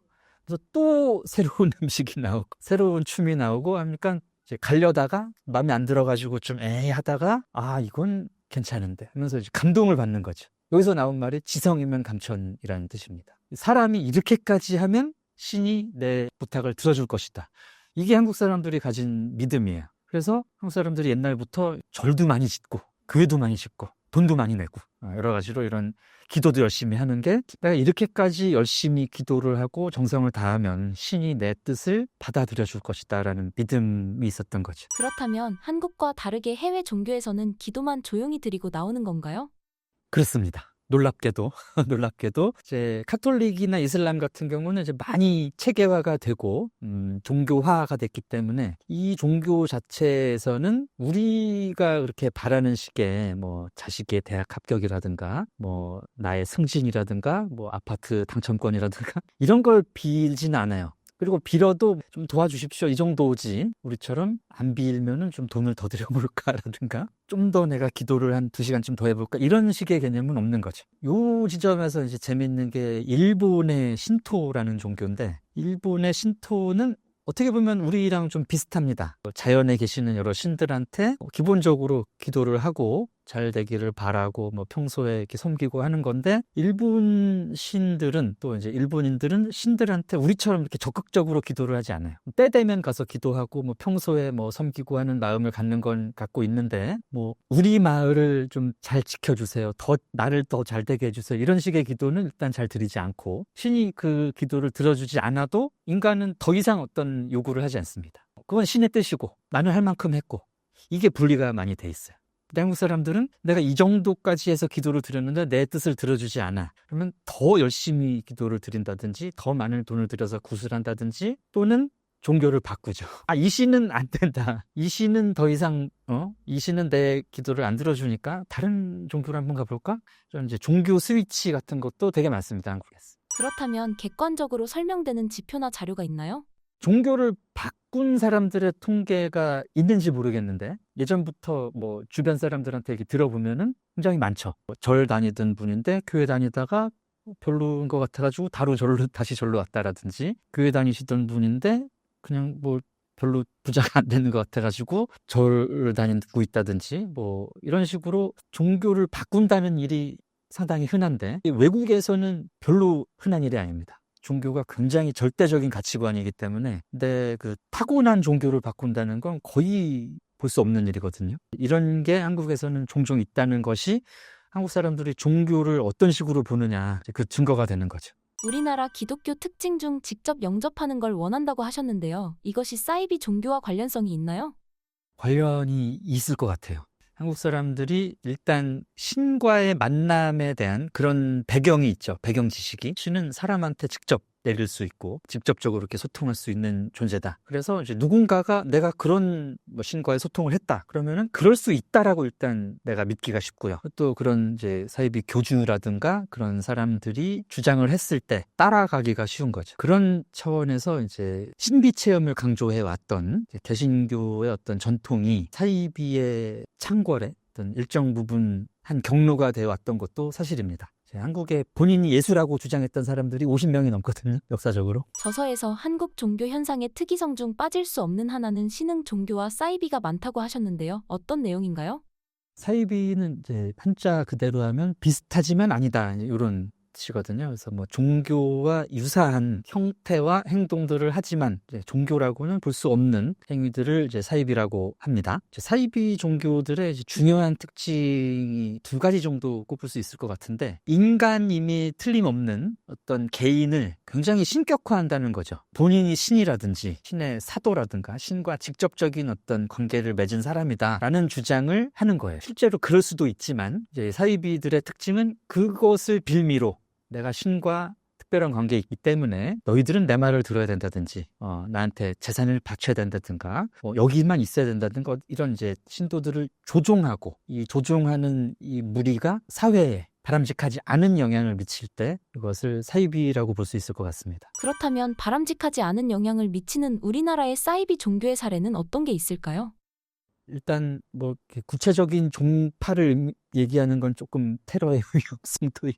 그래서 또 새로운 음식이 나오고 새로운 춤이 나오고 하니까 이제 가려다가 마음에 안 들어가지고 좀 하다가 이건 괜찮은데 하면서 이제 감동을 받는 거죠. 여기서 나온 말이 지성이면 감천이라는 뜻입니다. 사람이 이렇게까지 하면 신이 내 부탁을 들어줄 것이다. 이게 한국 사람들이 가진 믿음이에요. 그래서 한국 사람들이 옛날부터 절도 많이 짓고 교회도 많이 짓고 돈도 많이 내고 여러 가지로 이런 기도도 열심히 하는 게 내가 이렇게까지 열심히 기도를 하고 정성을 다하면 신이 내 뜻을 받아들여 줄 것이다 라는 믿음이 있었던 거죠. 그렇다면 한국과 다르게 해외 종교에서는 기도만 조용히 드리고 나오는 건가요? 그렇습니다. 놀랍게도 이제 카톨릭이나 이슬람 같은 경우는 이제 많이 체계화가 되고 종교화가 됐기 때문에 이 종교 자체에서는 우리가 그렇게 바라는 식의 뭐 자식의 대학 합격이라든가 뭐 나의 승진이라든가 뭐 아파트 당첨권이라든가 이런 걸 빌지는 않아요. 그리고 빌어도 좀 도와주십시오 이 정도지 우리처럼 안 빌면은 좀 돈을 더 드려볼까라든가 좀 더 내가 기도를 한 2시간쯤 더 해볼까 이런 식의 개념은 없는 거죠. 요 지점에서 이제 재밌는 게 일본의 신토라는 종교인데 일본의 신토는 어떻게 보면 우리랑 좀 비슷합니다. 자연에 계시는 여러 신들한테 기본적으로 기도를 하고 잘 되기를 바라고 뭐 평소에 이렇게 섬기고 하는 건데 일본 신들은 또 이제 일본인들은 신들한테 우리처럼 이렇게 적극적으로 기도를 하지 않아요. 때 되면 가서 기도하고 뭐 평소에 뭐 섬기고 하는 마음을 갖는 건 갖고 있는데 뭐 우리 마을을 좀 잘 지켜주세요. 더 나를 더 잘 되게 해주세요. 이런 식의 기도는 일단 잘 드리지 않고 신이 그 기도를 들어주지 않아도 인간은 더 이상 어떤 요구를 하지 않습니다. 그건 신의 뜻이고 나는 할 만큼 했고 이게 분리가 많이 돼 있어요. 한국 사람들은 내가 이 정도까지 해서 기도를 드렸는데 내 뜻을 들어주지 않아. 그러면 더 열심히 기도를 드린다든지 더 많은 돈을 들여서 구슬한다든지 또는 종교를 바꾸죠. 이 신은 안 된다. 이 신은 더 이상 이 신은 내 기도를 안 들어주니까 다른 종교를 한번 가볼까? 좀 이제 종교 스위치 같은 것도 되게 많습니다. 한국에서. 그렇다면 객관적으로 설명되는 지표나 자료가 있나요? 종교를 바꾼 사람들의 통계가 있는지 모르겠는데 예전부터 뭐 주변 사람들한테 얘기 들어보면은 굉장히 많죠. 절 다니던 분인데 교회 다니다가 별로인 것 같아가지고 다시 절로 왔다라든지 교회 다니시던 분인데 그냥 뭐 별로 부자가 안 되는 것 같아가지고 절을 다니고 있다든지 뭐 이런 식으로 종교를 바꾼다는 일이 상당히 흔한데 외국에서는 별로 흔한 일이 아닙니다. 종교가 굉장히 절대적인 가치관이기 때문에 근데 그 타고난 종교를 바꾼다는 건 거의 볼 수 없는 일이거든요. 이런 게 한국에서는 종종 있다는 것이 한국 사람들이 종교를 어떤 식으로 보느냐 그 증거가 되는 거죠. 우리나라 기독교 특징 중 직접 영접하는 걸 원한다고 하셨는데요. 이것이 사이비 종교와 관련성이 있나요? 관련이 있을 것 같아요. 한국 사람들이 일단 신과의 만남에 대한 그런 배경이 있죠. 배경 지식이. 신은 사람한테 직접 내릴 수 있고 직접적으로 이렇게 소통할 수 있는 존재다. 그래서 이제 누군가가 내가 그런 뭐 신과의 소통을 했다. 그러면은 그럴 수 있다라고 일단 내가 믿기가 쉽고요. 또 그런 이제 사이비 교주라든가 그런 사람들이 주장을 했을 때 따라가기가 쉬운 거죠. 그런 차원에서 이제 신비 체험을 강조해 왔던 개신교의 어떤 전통이 사이비의 창궐에 어떤 일정 부분 한 경로가 되어 왔던 것도 사실입니다. 한국에 본인이 예수라고 주장했던 사람들이 50명이 넘거든요. 역사적으로. 저서에서 한국 종교 현상의 특이성 중 빠질 수 없는 하나는 신흥 종교와 사이비가 많다고 하셨는데요. 어떤 내용인가요? 사이비는 이제 한자 그대로 하면 비슷하지만 아니다. 이런 뜻이거든요. 그래서 뭐 종교와 유사한 형태와 행동들을 하지만 이제 종교라고는 볼 수 없는 행위들을 이제 사이비라고 합니다. 이제 사이비 종교들의 이제 중요한 특징이 2가지 정도 꼽을 수 있을 것 같은데 인간임이 틀림없는 어떤 개인을 굉장히 신격화한다는 거죠. 본인이 신이라든지 신의 사도라든가 신과 직접적인 어떤 관계를 맺은 사람이다라는 주장을 하는 거예요. 실제로 그럴 수도 있지만 이제 사이비들의 특징은 그것을 빌미로 내가 신과 특별한 관계에 있기 때문에 너희들은 내 말을 들어야 된다든지 나한테 재산을 바쳐야 된다든가 여기만 있어야 된다든가 이런 이제 신도들을 조종하고 이 조종하는 이 무리가 사회에 바람직하지 않은 영향을 미칠 때 이것을 사이비라고 볼 수 있을 것 같습니다. 그렇다면 바람직하지 않은 영향을 미치는 우리나라의 사이비 종교의 사례는 어떤 게 있을까요? 일단 뭐 이렇게 구체적인 종파를 얘기하는 건 조금 테러의 위험성도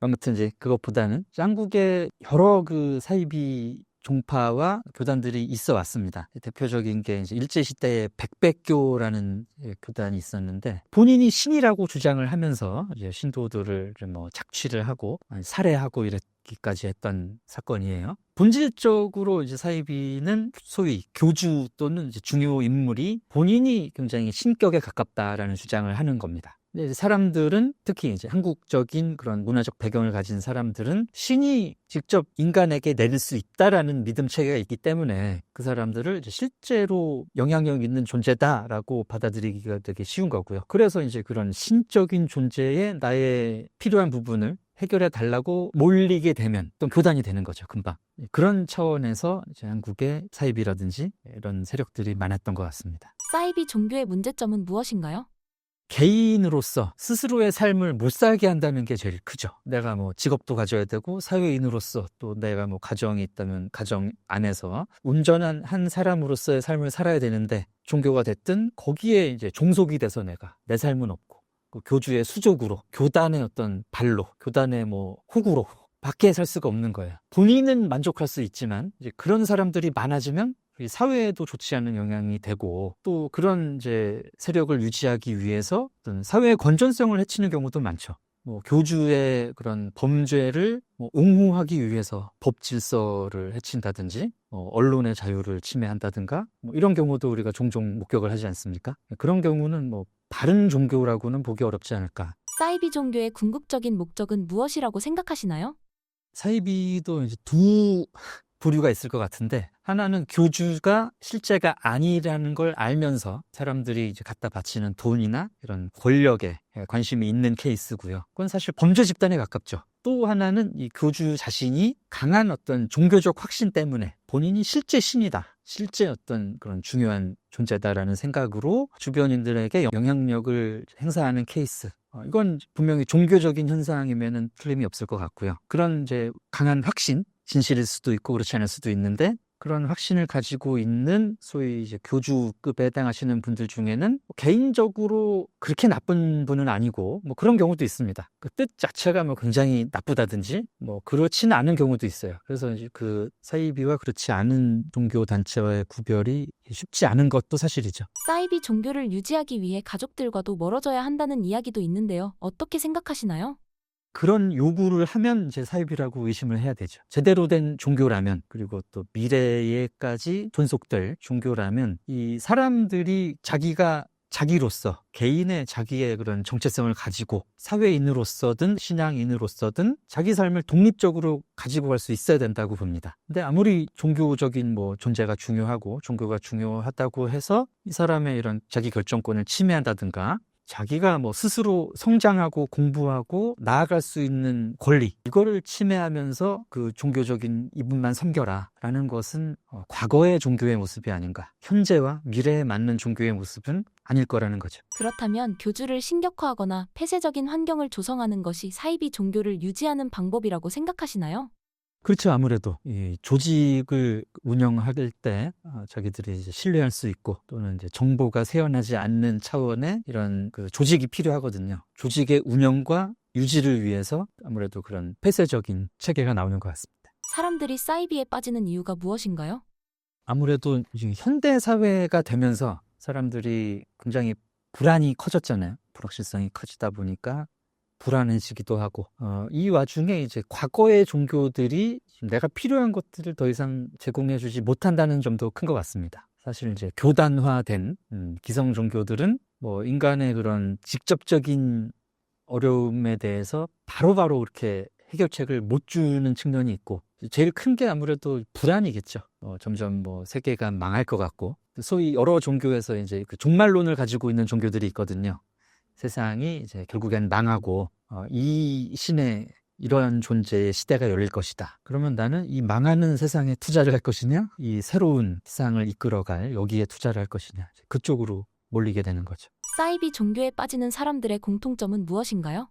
아무튼 이제 그것보다는 한국에 여러 그 사이비 종파와 교단들이 있어 왔습니다. 대표적인 게 이제 일제시대에 백백교라는 교단이 있었는데 본인이 신이라고 주장을 하면서 이제 신도들을 뭐 착취를 하고 살해하고 이랬기까지 했던 사건이에요. 본질적으로 이제 사이비는 소위 교주 또는 이제 중요 인물이 본인이 굉장히 신격에 가깝다라는 주장을 하는 겁니다. 근데 이제 사람들은 특히 이제 한국적인 그런 문화적 배경을 가진 사람들은 신이 직접 인간에게 내릴 수 있다라는 믿음 체계가 있기 때문에 그 사람들을 이제 실제로 영향력 있는 존재다라고 받아들이기가 되게 쉬운 거고요. 그래서 이제 그런 신적인 존재에 나의 필요한 부분을 해결해 달라고 몰리게 되면 또 교단이 되는 거죠, 금방. 그런 차원에서 이제 한국의 사이비라든지 이런 세력들이 많았던 것 같습니다. 사이비 종교의 문제점은 무엇인가요? 개인으로서 스스로의 삶을 못 살게 한다는 게 제일 크죠. 내가 뭐 직업도 가져야 되고 사회인으로서 또 내가 뭐 가정이 있다면 가정 안에서 온전한 한 사람으로서의 삶을 살아야 되는데 종교가 됐든 거기에 이제 종속이 돼서 내가 내 삶은 없고 그 교주의 수족으로 교단의 어떤 발로 교단의 뭐 호구로 밖에 살 수가 없는 거예요. 본인은 만족할 수 있지만 이제 그런 사람들이 많아지면 사회에도 좋지 않은 영향이 되고 또 그런 이제 세력을 유지하기 위해서 어떤 사회의 건전성을 해치는 경우도 많죠. 뭐 교주의 그런 범죄를 뭐 옹호하기 위해서 법 질서를 해친다든지 언론의 자유를 침해한다든가 뭐 이런 경우도 우리가 종종 목격을 하지 않습니까? 그런 경우는 뭐 바른 종교라고는 보기 어렵지 않을까. 사이비 종교의 궁극적인 목적은 무엇이라고 생각하시나요? 사이비도 이제 두 부류가 있을 것 같은데 하나는 교주가 실제가 아니라는 걸 알면서 사람들이 이제 갖다 바치는 돈이나 이런 권력에 관심이 있는 케이스고요. 그건 사실 범죄 집단에 가깝죠. 또 하나는 이 교주 자신이 강한 어떤 종교적 확신 때문에 본인이 실제 신이다. 실제 어떤 그런 중요한 존재다라는 생각으로 주변인들에게 영향력을 행사하는 케이스. 이건 분명히 종교적인 현상이면은 틀림이 없을 것 같고요. 그런 이제 강한 확신, 진실일 수도 있고 그렇지 않을 수도 있는데 그런 확신을 가지고 있는 소위 이제 교주급에 해당하시는 분들 중에는 개인적으로 그렇게 나쁜 분은 아니고 뭐 그런 경우도 있습니다. 그 뜻 자체가 뭐 굉장히 나쁘다든지 뭐 그렇지는 않은 경우도 있어요. 그래서 이제 그 사이비와 그렇지 않은 종교 단체와의 구별이 쉽지 않은 것도 사실이죠. 사이비 종교를 유지하기 위해 가족들과도 멀어져야 한다는 이야기도 있는데요. 어떻게 생각하시나요? 그런 요구를 하면 이제 사이비라고 의심을 해야 되죠. 제대로 된 종교라면 그리고 또 미래에까지 존속될 종교라면 이 사람들이 자기가 자기로서 개인의 자기의 그런 정체성을 가지고 사회인으로서든 신앙인으로서든 자기 삶을 독립적으로 가지고 갈 수 있어야 된다고 봅니다. 근데 아무리 종교적인 뭐 존재가 중요하고 종교가 중요하다고 해서 이 사람의 이런 자기 결정권을 침해한다든가 자기가 뭐 스스로 성장하고 공부하고 나아갈 수 있는 권리 이거를 침해하면서 그 종교적인 이분만 섬겨라 라는 것은 과거의 종교의 모습이 아닌가. 현재와 미래에 맞는 종교의 모습은 아닐 거라는 거죠. 그렇다면 교주를 신격화하거나 폐쇄적인 환경을 조성하는 것이 사이비 종교를 유지하는 방법이라고 생각하시나요? 그렇죠. 아무래도 이 조직을 운영할 때 자기들이 이제 신뢰할 수 있고 또는 이제 정보가 새어나지 않는 차원의 이런 그 조직이 필요하거든요. 조직의 운영과 유지를 위해서 아무래도 그런 폐쇄적인 체계가 나오는 것 같습니다. 사람들이 사이비에 빠지는 이유가 무엇인가요? 아무래도 이제 현대 사회가 되면서 사람들이 굉장히 불안이 커졌잖아요. 불확실성이 커지다 보니까 불안해지기도 하고 이 와중에 이제 과거의 종교들이 내가 필요한 것들을 더 이상 제공해주지 못한다는 점도 큰 것 같습니다. 사실 이제 교단화된 기성 종교들은 뭐 인간의 그런 직접적인 어려움에 대해서 바로바로 이렇게 해결책을 못 주는 측면이 있고 제일 큰 게 아무래도 불안이겠죠. 점점 뭐 세계가 망할 것 같고 소위 여러 종교에서 이제 그 종말론을 가지고 있는 종교들이 있거든요. 세상이 이제 결국엔 망하고 이 신의 이러한 존재의 시대가 열릴 것이다. 그러면 나는 이 망하는 세상에 투자를 할 것이냐? 이 새로운 세상을 이끌어갈 여기에 투자를 할 것이냐? 그쪽으로 몰리게 되는 거죠. 사이비 종교에 빠지는 사람들의 공통점은 무엇인가요?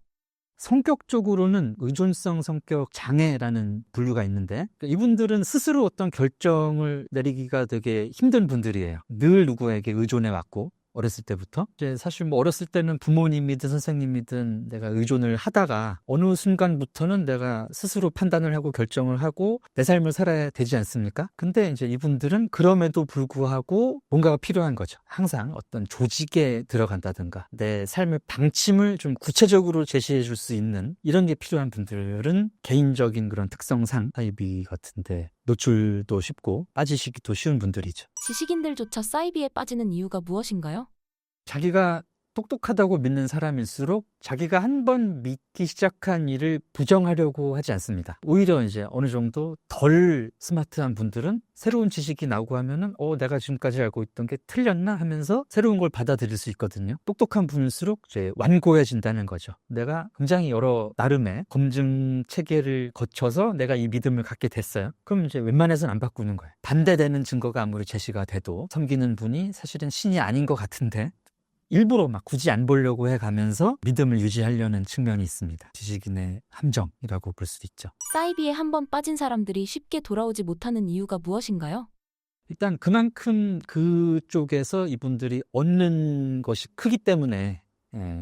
성격적으로는 의존성 성격 장애라는 분류가 있는데 이분들은 스스로 어떤 결정을 내리기가 되게 힘든 분들이에요. 늘 누구에게 의존해 왔고 어렸을 때부터 이제 사실 뭐 어렸을 때는 부모님이든 선생님이든 내가 의존을 하다가 어느 순간부터는 내가 스스로 판단을 하고 결정을 하고 내 삶을 살아야 되지 않습니까? 근데 이제 이분들은 그럼에도 불구하고 뭔가가 필요한 거죠. 항상 어떤 조직에 들어간다든가 내 삶의 방침을 좀 구체적으로 제시해 줄 수 있는 이런 게 필요한 분들은 개인적인 그런 특성상 사이비 같은데 노출도 쉽고 빠지시기도 쉬운 분들이죠. 지식인들조차 사이비에 빠지는 이유가 무엇인가요? 자기가 똑똑하다고 믿는 사람일수록 자기가 한 번 믿기 시작한 일을 부정하려고 하지 않습니다. 오히려 이제 어느 정도 덜 스마트한 분들은 새로운 지식이 나오고 하면은 내가 지금까지 알고 있던 게 틀렸나 하면서 새로운 걸 받아들일 수 있거든요. 똑똑한 분일수록 이제 완고해진다는 거죠. 내가 굉장히 여러 나름의 검증 체계를 거쳐서 내가 이 믿음을 갖게 됐어요. 그럼 이제 웬만해서는 안 바꾸는 거예요. 반대되는 증거가 아무리 제시가 돼도 섬기는 분이 사실은 신이 아닌 것 같은데 일부러 막 굳이 안 보려고 해가면서 믿음을 유지하려는 측면이 있습니다. 지식인의 함정이라고 볼 수도 있죠. 사이비에 한번 빠진 사람들이 쉽게 돌아오지 못하는 이유가 무엇인가요? 일단 그만큼 그쪽에서 이분들이 얻는 것이 크기 때문에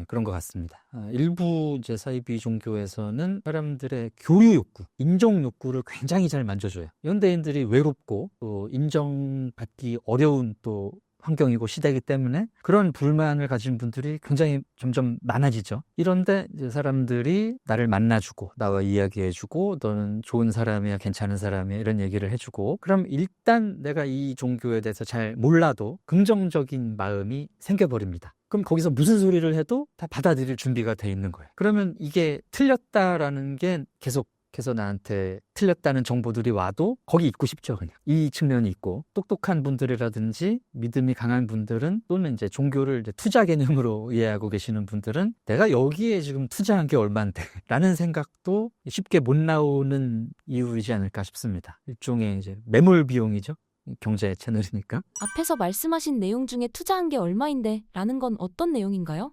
그런 것 같습니다. 일부 이제 사이비 종교에서는 사람들의 교류 욕구, 인정 욕구를 굉장히 잘 만져줘요. 현대인들이 외롭고 또 인정받기 어려운 또 환경이고 시대이기 때문에 그런 불만을 가진 분들이 굉장히 점점 많아지죠. 이런데 이제 사람들이 나를 만나주고 나와 이야기해주고 너는 좋은 사람이야 괜찮은 사람이야 이런 얘기를 해주고 그럼 일단 내가 이 종교에 대해서 잘 몰라도 긍정적인 마음이 생겨버립니다. 그럼 거기서 무슨 소리를 해도 다 받아들일 준비가 돼 있는 거예요. 그러면 이게 틀렸다라는 게 계속해서 나한테 틀렸다는 정보들이 와도 거기 있고 싶죠. 그냥 이 측면이 있고 똑똑한 분들이라든지 믿음이 강한 분들은 또는 이제 종교를 이제 투자 개념으로 이해하고 계시는 분들은 내가 여기에 지금 투자한 게 얼마인데 라는 생각도 쉽게 못 나오는 이유이지 않을까 싶습니다. 일종의 이제 매몰 비용이죠. 경제 채널이니까. 앞에서 말씀하신 내용 중에 투자한 게 얼마인데 라는 건 어떤 내용인가요?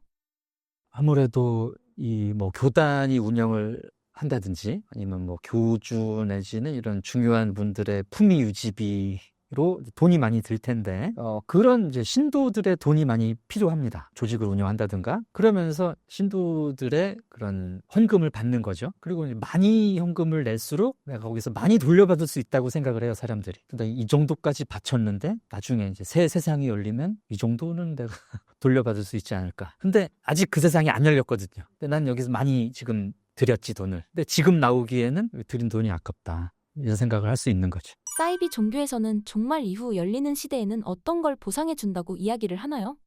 아무래도 이 뭐 교단이 운영을 한다든지 아니면 뭐 교주 내지는 이런 중요한 분들의 품위 유지비로 돈이 많이 들 텐데 그런 이제 신도들의 돈이 많이 필요합니다. 조직을 운영한다든가 그러면서 신도들의 그런 헌금을 받는 거죠. 그리고 많이 헌금을 낼수록 내가 거기서 많이 돌려받을 수 있다고 생각을 해요, 사람들이. 근데 이 정도까지 바쳤는데 나중에 이제 새 세상이 열리면 이 정도는 내가 돌려받을 수 있지 않을까. 근데 아직 그 세상이 안 열렸거든요. 근데 난 여기서 많이 지금 들였지 돈을. 근데 지금 나오기에는 들인 돈이 아깝다. 이런 생각을 할 수 있는 거죠. 사이비 종교에서는 종말 이후 열리는 시대에는 어떤 걸 보상해 준다고 이야기를 하나요?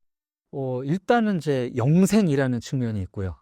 일단은 이제 영생이라는 측면이 있고요.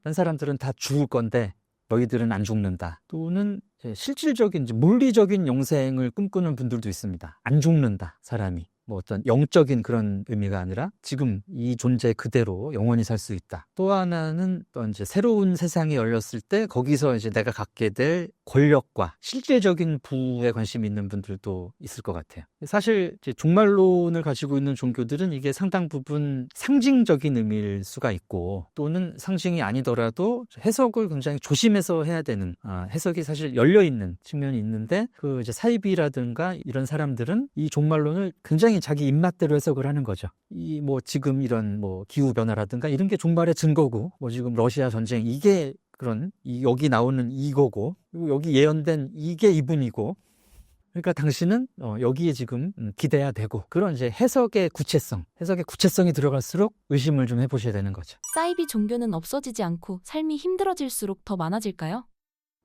다른 사람들은 다 죽을 건데 너희들은 안 죽는다. 또는 이제 실질적인 이제 물리적인 영생을 꿈꾸는 분들도 있습니다. 안 죽는다, 사람이. 뭐 어떤 영적인 그런 의미가 아니라 지금 이 존재 그대로 영원히 살 수 있다. 또 하나는 또 이제 새로운 세상이 열렸을 때 거기서 이제 내가 갖게 될 권력과 실제적인 부에 관심이 있는 분들도 있을 것 같아요. 사실 이제 종말론을 가지고 있는 종교들은 이게 상당 부분 상징적인 의미일 수가 있고 또는 상징이 아니더라도 해석을 굉장히 조심해서 해야 되는 해석이 사실 열려 있는 측면이 있는데 그 이제 사이비라든가 이런 사람들은 이 종말론을 굉장히 자기 입맛대로 해석을 하는 거죠. 이 뭐 지금 이런 뭐 기후 변화라든가 이런 게 종말의 증거고 뭐 지금 러시아 전쟁 이게 그런 여기 나오는 이거고 그리고 여기 예언된 이게 이분이고 그러니까 당신은 여기에 지금 기대야 되고 그런 이제 해석의 구체성이 들어갈수록 의심을 좀 해보셔야 되는 거죠. 사이비 종교는 없어지지 않고 삶이 힘들어질수록 더 많아질까요?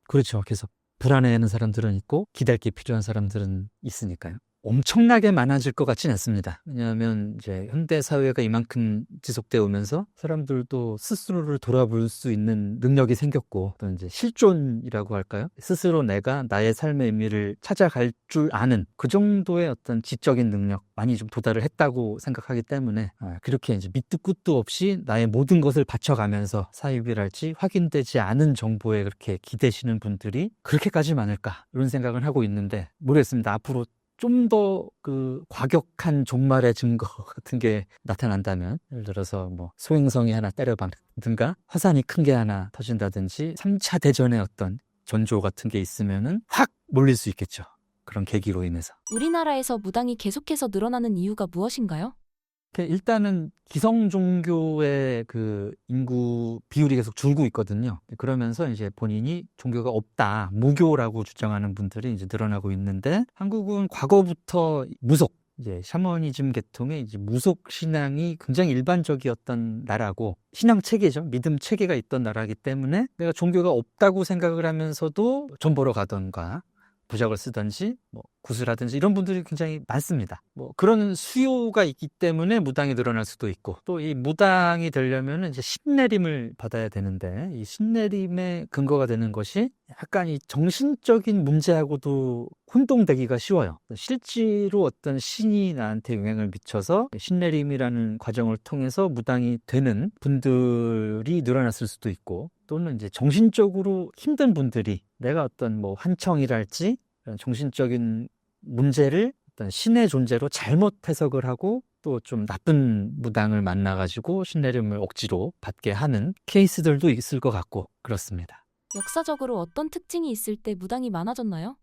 그렇죠. 계속 불안해하는 사람들은 있고 기댈 게 필요한 사람들은 있으니까요. 엄청나게 많아질 것 같지는 않습니다. 왜냐하면 이제 현대 사회가 이만큼 지속되어 오면서 사람들도 스스로를 돌아볼 수 있는 능력이 생겼고 또 이제 실존이라고 할까요? 스스로 내가 나의 삶의 의미를 찾아갈 줄 아는 그 정도의 어떤 지적인 능력 많이 좀 도달을 했다고 생각하기 때문에 그렇게 이제 밑도 끝도 없이 나의 모든 것을 바쳐가면서 사이비랄지 확인되지 않은 정보에 그렇게 기대시는 분들이 그렇게까지 많을까 이런 생각을 하고 있는데 모르겠습니다. 앞으로 좀 더 그 과격한 종말의 증거 같은 게 나타난다면, 예를 들어서 뭐 소행성이 하나 때려박든가 화산이 큰 게 하나 터진다든지 3차 대전의 어떤 전조 같은 게 있으면은 확 몰릴 수 있겠죠. 그런 계기로 인해서. 우리나라에서 무당이 계속해서 늘어나는 이유가 무엇인가요? 일단은 기성 종교의 그 인구 비율이 계속 줄고 있거든요. 그러면서 이제 본인이 종교가 없다, 무교라고 주장하는 분들이 이제 늘어나고 있는데, 한국은 과거부터 무속, 이제 샤머니즘 계통의 이제 무속 신앙이 굉장히 일반적이었던 나라고, 신앙 체계죠. 믿음 체계가 있던 나라이기 때문에 내가 종교가 없다고 생각을 하면서도 돈 벌어 가던가 부적을 쓰든지 뭐 구슬하든지 이런 분들이 굉장히 많습니다. 뭐 그런 수요가 있기 때문에 무당이 늘어날 수도 있고, 또 이 무당이 되려면 이제 신내림을 받아야 되는데, 이 신내림의 근거가 되는 것이 약간 이 정신적인 문제하고도 혼동되기가 쉬워요. 실제로 어떤 신이 나한테 영향을 미쳐서 신내림이라는 과정을 통해서 무당이 되는 분들이 늘어났을 수도 있고, 또는 이제 정신적으로 힘든 분들이 내가 어떤 뭐 환청이랄지 이런 정신적인 문제를 어떤 신의 존재로 잘못 해석을 하고 또 좀 나쁜 무당을 만나가지고 신내림을 억지로 받게 하는 케이스들도 있을 것 같고 그렇습니다. 역사적으로 어떤 특징이 있을 때 무당이 많아졌나요?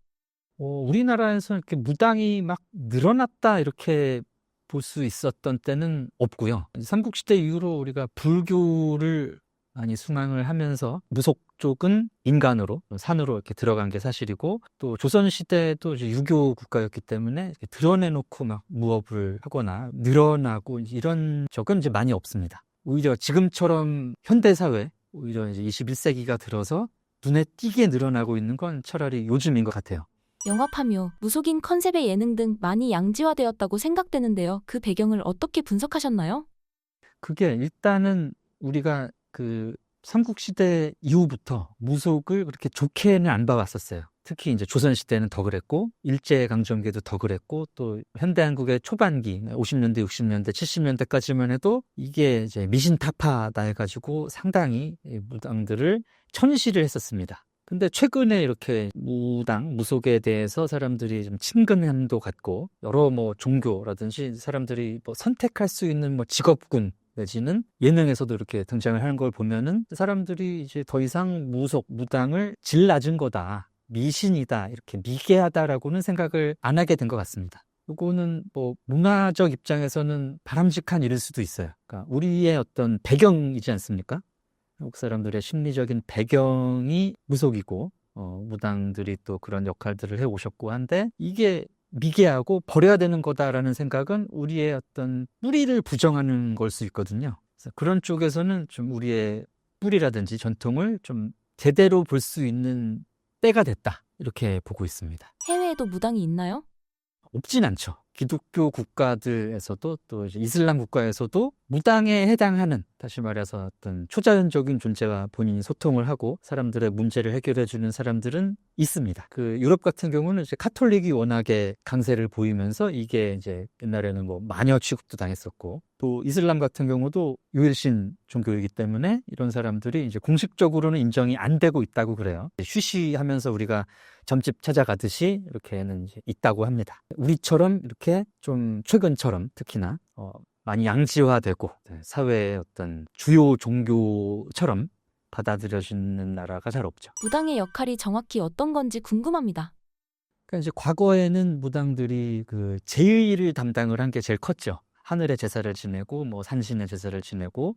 우리나라에서 이렇게 무당이 막 늘어났다 이렇게 볼 수 있었던 때는 없고요. 삼국시대 이후로 우리가 불교를 많이 숭앙을 하면서 무속 쪽은 인간으로 산으로 이렇게 들어간 게 사실이고, 또 조선시대도 이제 유교 국가였기 때문에 이렇게 드러내놓고 막 무업을 하거나 늘어나고 이런 적은 이제 많이 없습니다. 오히려 지금처럼 현대사회, 오히려 이제 21세기가 들어서 눈에 띄게 늘어나고 있는 건 차라리 요즘인 것 같아요. 영화 파묘, 무속인 컨셉의 예능 등 많이 양지화되었다고 생각되는데요. 그 배경을 어떻게 분석하셨나요? 그게 일단은 우리가 그 삼국시대 이후부터 무속을 그렇게 좋게는 안 봐왔었어요. 특히 이제 조선시대는 더 그랬고, 일제강점기에도 더 그랬고, 또 현대한국의 초반기, 50년대, 60년대, 70년대까지만 해도 이게 이제 미신타파다 해가지고 상당히 이 무당들을 천시를 했었습니다. 근데 최근에 이렇게 무당, 무속에 대해서 사람들이 좀 친근함도 갖고, 여러 뭐 종교라든지 사람들이 뭐 선택할 수 있는 뭐 직업군, 내지는 예능에서도 이렇게 등장을 하는 걸 보면은 사람들이 이제 더 이상 무속, 무당을 질 낮은 거다, 미신이다, 이렇게 미개하다라고는 생각을 안 하게 된 것 같습니다. 이거는 뭐 문화적 입장에서는 바람직한 일일 수도 있어요. 그러니까 우리의 어떤 배경이지 않습니까? 한국 사람들의 심리적인 배경이 무속이고, 무당들이 또 그런 역할들을 해오셨고 한데, 이게 미개하고 버려야 되는 거다라는 생각은 우리의 어떤 뿌리를 부정하는 걸 수 있거든요. 그래서 그런 쪽에서는 좀 우리의 뿌리라든지 전통을 좀 제대로 볼 수 있는 때가 됐다, 이렇게 보고 있습니다. 해외에도 무당이 있나요? 없진 않죠. 기독교 국가들에서도 또 이제 이슬람 국가에서도 무당에 해당하는, 다시 말해서 어떤 초자연적인 존재와 본인이 소통을 하고 사람들의 문제를 해결해 주는 사람들은 있습니다. 그 유럽 같은 경우는 이제 카톨릭이 워낙에 강세를 보이면서 이게 이제 옛날에는 뭐 마녀 취급도 당했었고, 또 이슬람 같은 경우도 유일신 종교이기 때문에 이런 사람들이 이제 공식적으로는 인정이 안 되고 있다고 그래요. 쉬쉬하면서 우리가 점집 찾아가듯이 이렇게는 이제 있다고 합니다. 우리처럼 이렇게 좀 최근처럼 특히나 많이 양지화되고 사회의 어떤 주요 종교처럼 받아들여지는 나라가 잘 없죠. 무당의 역할이 정확히 어떤 건지 궁금합니다. 그러니까 이제 과거에는 무당들이 그 제의를 담당을 한 게 제일 컸죠. 하늘의 제사를 지내고 뭐 산신의 제사를 지내고,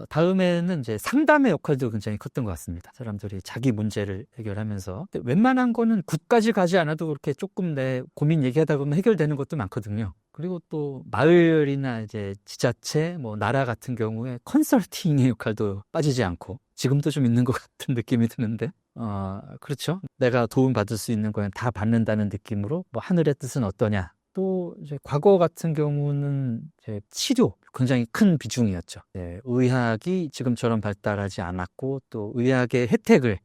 다음에는 이제 상담의 역할도 굉장히 컸던 것 같습니다. 사람들이 자기 문제를 해결하면서. 근데 웬만한 거는 굿까지 가지 않아도 그렇게 조금 내 고민 얘기하다 보면 해결되는 것도 많거든요. 그리고 또 마을이나 이제 지자체, 뭐 나라 같은 경우에 컨설팅의 역할도 빠지지 않고 지금도 좀 있는 것 같은 느낌이 드는데, 그렇죠. 내가 도움 받을 수 있는 거는 다 받는다는 느낌으로 뭐 하늘의 뜻은 어떠냐. 또 이제 과거 같은 경우는 이제 치료 굉장히 큰 비중이었죠. 의학이 지금처럼 발달하지 않았고, 또 의학의 혜택을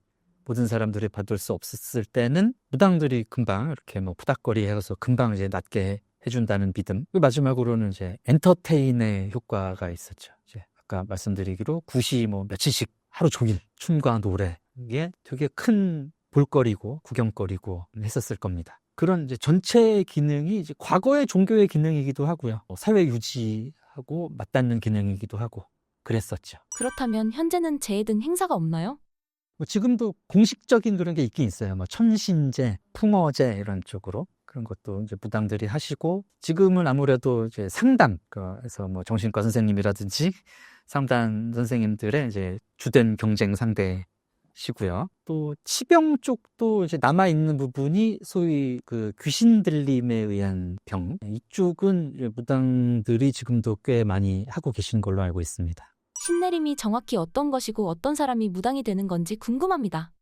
모든 사람들이 받을 수 없었을 때는 무당들이 금방 이렇게 뭐 푸닥거리 해서 금방 이제 낫게 해준다는 믿음. 마지막으로는 이제 엔터테인의 효과가 있었죠. 이제 아까 말씀드리기로 굿이 뭐 며칠씩 하루 종일 춤과 노래, 이게 되게 큰 볼거리고 구경거리고 했었을 겁니다. 그런 이제 전체 기능이 이제 과거의 종교의 기능이기도 하고요. 사회 유지하고 맞닿는 기능이기도 하고 그랬었죠. 그렇다면 현재는 제해 등 행사가 없나요? 뭐 지금도 공식적인 그런 게 있긴 있어요. 뭐 천신제, 풍어제 이런 쪽으로 그런 것도 이제 무당들이 하시고, 지금은 아무래도 이제 상담, 그래서 뭐 정신과 선생님이라든지 상담 선생님들의 이제 주된 경쟁 상대시고요. 또 치병 쪽도 이제 남아 있는 부분이 소위 그 귀신 들림에 의한 병, 이쪽은 이제 무당들이 지금도 꽤 많이 하고 계신 걸로 알고 있습니다. 신내림이 정확히 어떤 것이고 어떤 사람이 무당이 되는 건지 궁금합니다.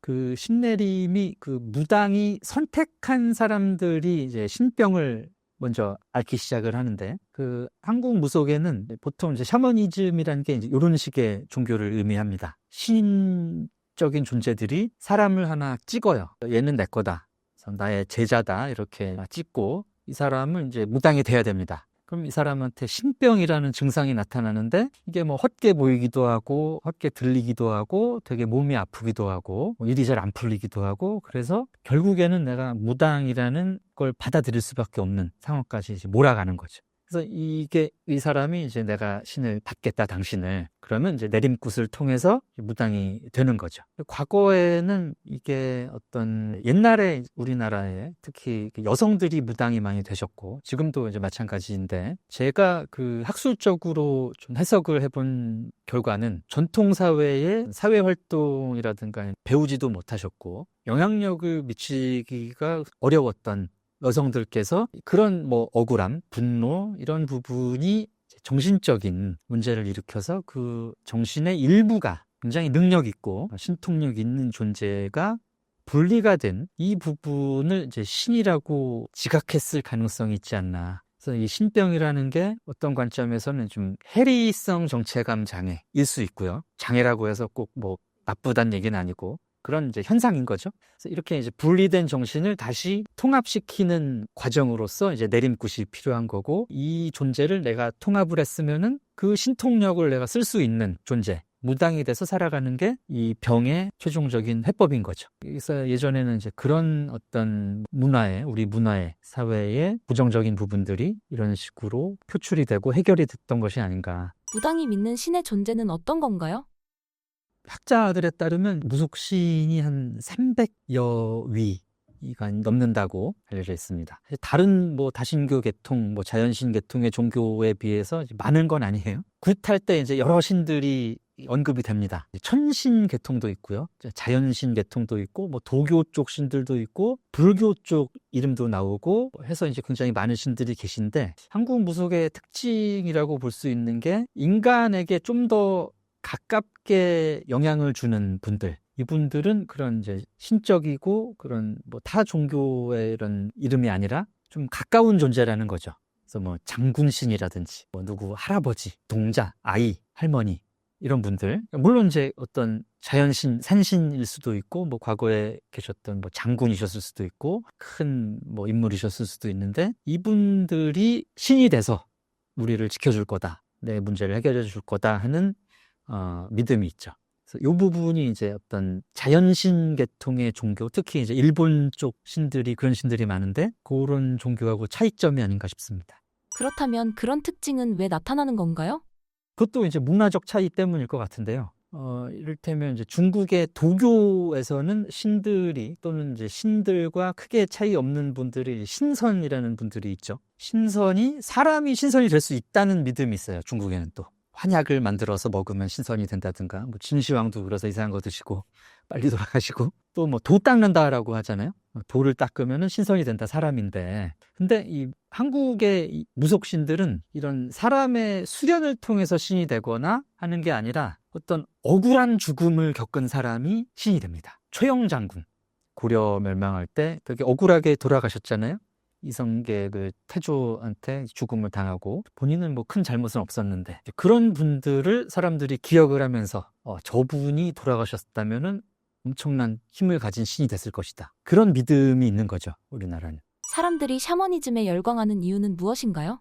그 신내림이 그 무당이 선택한 사람들이 이제 신병을 먼저 앓기 시작을 하는데, 그 한국 무속에는 보통 이제 샤머니즘이라는 게 이제 이런 식의 종교를 의미합니다. 신적인 존재들이 사람을 하나 찍어요. 얘는 내 거다. 그래서 나의 제자다. 이렇게 찍고 이 사람은 이제 무당이 돼야 됩니다. 그럼 이 사람한테 신병이라는 증상이 나타나는데, 이게 뭐 헛게 보이기도 하고 헛게 들리기도 하고 되게 몸이 아프기도 하고 뭐 일이 잘 안 풀리기도 하고, 그래서 결국에는 내가 무당이라는 걸 받아들일 수밖에 없는 상황까지 이제 몰아가는 거죠. 그래서 이게 이 사람이 이제 내가 신을 받겠다 당신을, 그러면 이제 내림굿을 통해서 무당이 되는 거죠. 과거에는 이게 어떤 옛날에 우리나라에 특히 여성들이 무당이 많이 되셨고, 지금도 이제 마찬가지인데, 제가 그 학술적으로 좀 해석을 해본 결과는 전통 사회의 사회 활동이라든가 배우지도 못하셨고 영향력을 미치기가 어려웠던 여성들께서 그런 뭐 억울함, 분노 이런 부분이 정신적인 문제를 일으켜서 그 정신의 일부가 굉장히 능력 있고 신통력 있는 존재가 분리가 된 이 부분을 이제 신이라고 지각했을 가능성이 있지 않나. 그래서 이 신병이라는 게 어떤 관점에서는 좀 해리성 정체감 장애일 수 있고요. 장애라고 해서 꼭 뭐 나쁘다는 얘기는 아니고 그런 이제 현상인 거죠. 그래서 이렇게 이제 분리된 정신을 다시 통합시키는 과정으로서 이제 내림굿이 필요한 거고, 이 존재를 내가 통합을 했으면은 그 신통력을 내가 쓸 수 있는 존재, 무당이 돼서 살아가는 게 이 병의 최종적인 해법인 거죠. 그래서 예전에는 이제 그런 어떤 문화에, 우리 문화의 사회의 부정적인 부분들이 이런 식으로 표출이 되고 해결이 됐던 것이 아닌가. 무당이 믿는 신의 존재는 어떤 건가요? 학자들에 따르면 무속신이 한 300여 위가 넘는다고 알려져 있습니다. 다른 뭐 다신교 계통, 뭐 자연신 계통의 종교에 비해서 많은 건 아니에요. 굿할 때 이제 여러 신들이 언급이 됩니다. 천신 계통도 있고요, 자연신 계통도 있고, 뭐 도교 쪽 신들도 있고, 불교 쪽 이름도 나오고 해서 이제 굉장히 많은 신들이 계신데, 한국 무속의 특징이라고 볼 수 있는 게 인간에게 좀 더 가깝게 영향을 주는 분들, 이분들은 그런 이제 신적이고 그런 뭐 타 종교의 이런 이름이 아니라 좀 가까운 존재라는 거죠. 그래서 뭐 장군신이라든지 뭐 누구 할아버지, 동자, 아이, 할머니 이런 분들, 물론 이제 어떤 자연신, 산신일 수도 있고 뭐 과거에 계셨던 뭐 장군이셨을 수도 있고 큰 뭐 인물이셨을 수도 있는데, 이분들이 신이 돼서 우리를 지켜줄 거다, 내 문제를 해결해 줄 거다 하는 믿음이 있죠. 그래서 이 부분이 이제 어떤 자연신 계통의 종교, 특히 이제 일본 쪽 신들이 그런 신들이 많은데 그런 종교하고 차이점이 아닌가 싶습니다. 그렇다면 그런 특징은 왜 나타나는 건가요? 그것도 이제 문화적 차이 때문일 것 같은데요. 이를테면 이제 중국의 도교에서는 신들이, 또는 이제 신들과 크게 차이 없는 분들이 신선이라는 분들이 있죠. 신선이, 사람이 신선이 될 수 있다는 믿음이 있어요. 중국에는 또. 환약을 만들어서 먹으면 신선이 된다든가, 뭐 진시황도 그래서 이상한 거 드시고 빨리 돌아가시고, 또 뭐 도 닦는다라고 하잖아요. 돌을 닦으면 신선이 된다, 사람인데. 근데 이 한국의 이 무속신들은 이런 사람의 수련을 통해서 신이 되거나 하는 게 아니라 어떤 억울한 죽음을 겪은 사람이 신이 됩니다. 최영 장군, 고려 멸망할 때 되게 억울하게 돌아가셨잖아요. 이성계 그 태조한테 죽음을 당하고, 본인은 뭐 큰 잘못은 없었는데, 그런 분들을 사람들이 기억을 하면서 저분이 돌아가셨다면은 엄청난 힘을 가진 신이 됐을 것이다, 그런 믿음이 있는 거죠, 우리나라는. 사람들이 샤머니즘에 열광하는 이유는 무엇인가요?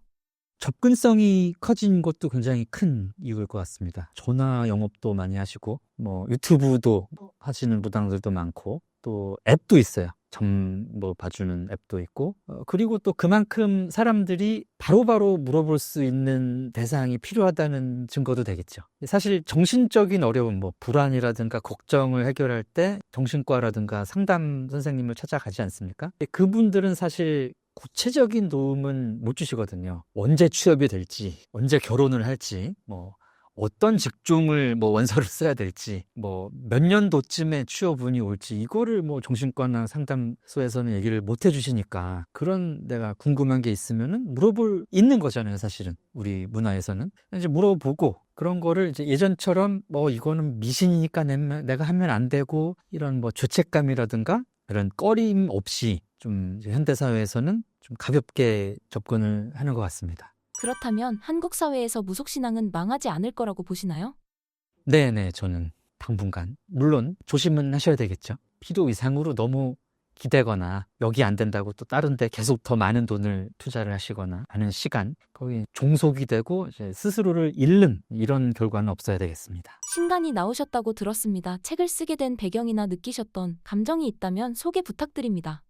접근성이 커진 것도 굉장히 큰 이유일 것 같습니다. 전화 영업도 많이 하시고, 뭐 유튜브도 하시는 무당들도 많고, 또 앱도 있어요. 점 뭐 봐주는 앱도 있고, 그리고 또 그만큼 사람들이 바로바로 물어볼 수 있는 대상이 필요하다는 증거도 되겠죠. 사실 정신적인 어려움, 뭐 불안이라든가 걱정을 해결할 때 정신과라든가 상담 선생님을 찾아가지 않습니까? 그분들은 사실 구체적인 도움은 못 주시거든요. 언제 취업이 될지, 언제 결혼을 할지, 뭐 어떤 직종을 뭐 원서를 써야 될지, 뭐 몇 년도쯤에 취업운이 올지, 이거를 뭐 정신과나 상담소에서는 얘기를 못 해주시니까, 그런 내가 궁금한 게 있으면은 물어볼 있는 거잖아요, 사실은. 우리 문화에서는 이제 물어보고, 그런 거를 이제 예전처럼 뭐 이거는 미신이니까 내가 하면 안 되고, 이런 뭐 죄책감이라든가 그런 꺼림 없이 좀 이제 현대사회에서는 좀 가볍게 접근을 하는 것 같습니다. 그렇다면 한국 사회에서 무속신앙은 망하지 않을 거라고 보시나요? 네네, 저는 당분간. 물론 조심은 하셔야 되겠죠. 필요 이상으로 너무 기대거나 여기 안 된다고 또 다른 데 계속 더 많은 돈을 투자를 하시거나 하는 시간, 거기 종속이 되고 이제 스스로를 잃는 이런 결과는 없어야 되겠습니다. 신간이 나오셨다고 들었습니다. 책을 쓰게 된 배경이나 느끼셨던 감정이 있다면 소개 부탁드립니다.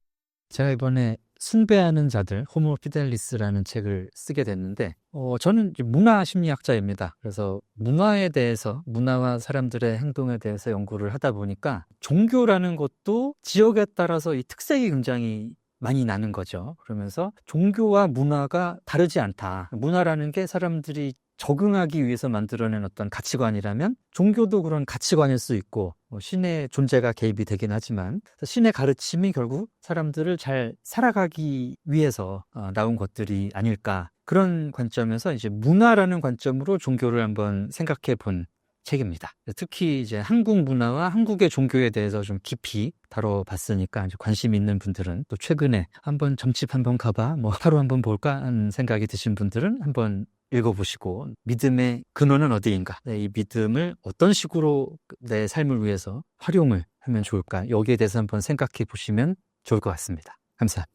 제가 이번에 숭배하는 자들, 호모 피델리스라는 책을 쓰게 됐는데, 저는 이제 문화심리학자입니다. 그래서 문화에 대해서, 문화와 사람들의 행동에 대해서 연구를 하다 보니까 종교라는 것도 지역에 따라서 이 특색이 굉장히 많이 나는 거죠. 그러면서 종교와 문화가 다르지 않다. 문화라는 게 사람들이 적응하기 위해서 만들어낸 어떤 가치관이라면 종교도 그런 가치관일 수 있고, 신의 존재가 개입이 되긴 하지만 신의 가르침이 결국 사람들을 잘 살아가기 위해서 나온 것들이 아닐까, 그런 관점에서 이제 문화라는 관점으로 종교를 한번 생각해 본 책입니다. 특히 이제 한국 문화와 한국의 종교에 대해서 좀 깊이 다뤄봤으니까 이제 관심 있는 분들은, 또 최근에 한번 점집 한번 가봐, 뭐 하루 한번 볼까 하는 생각이 드신 분들은 한번 읽어보시고, 믿음의 근원은 어디인가, 이 믿음을 어떤 식으로 내 삶을 위해서 활용을 하면 좋을까, 여기에 대해서 한번 생각해 보시면 좋을 것 같습니다. 감사합니다.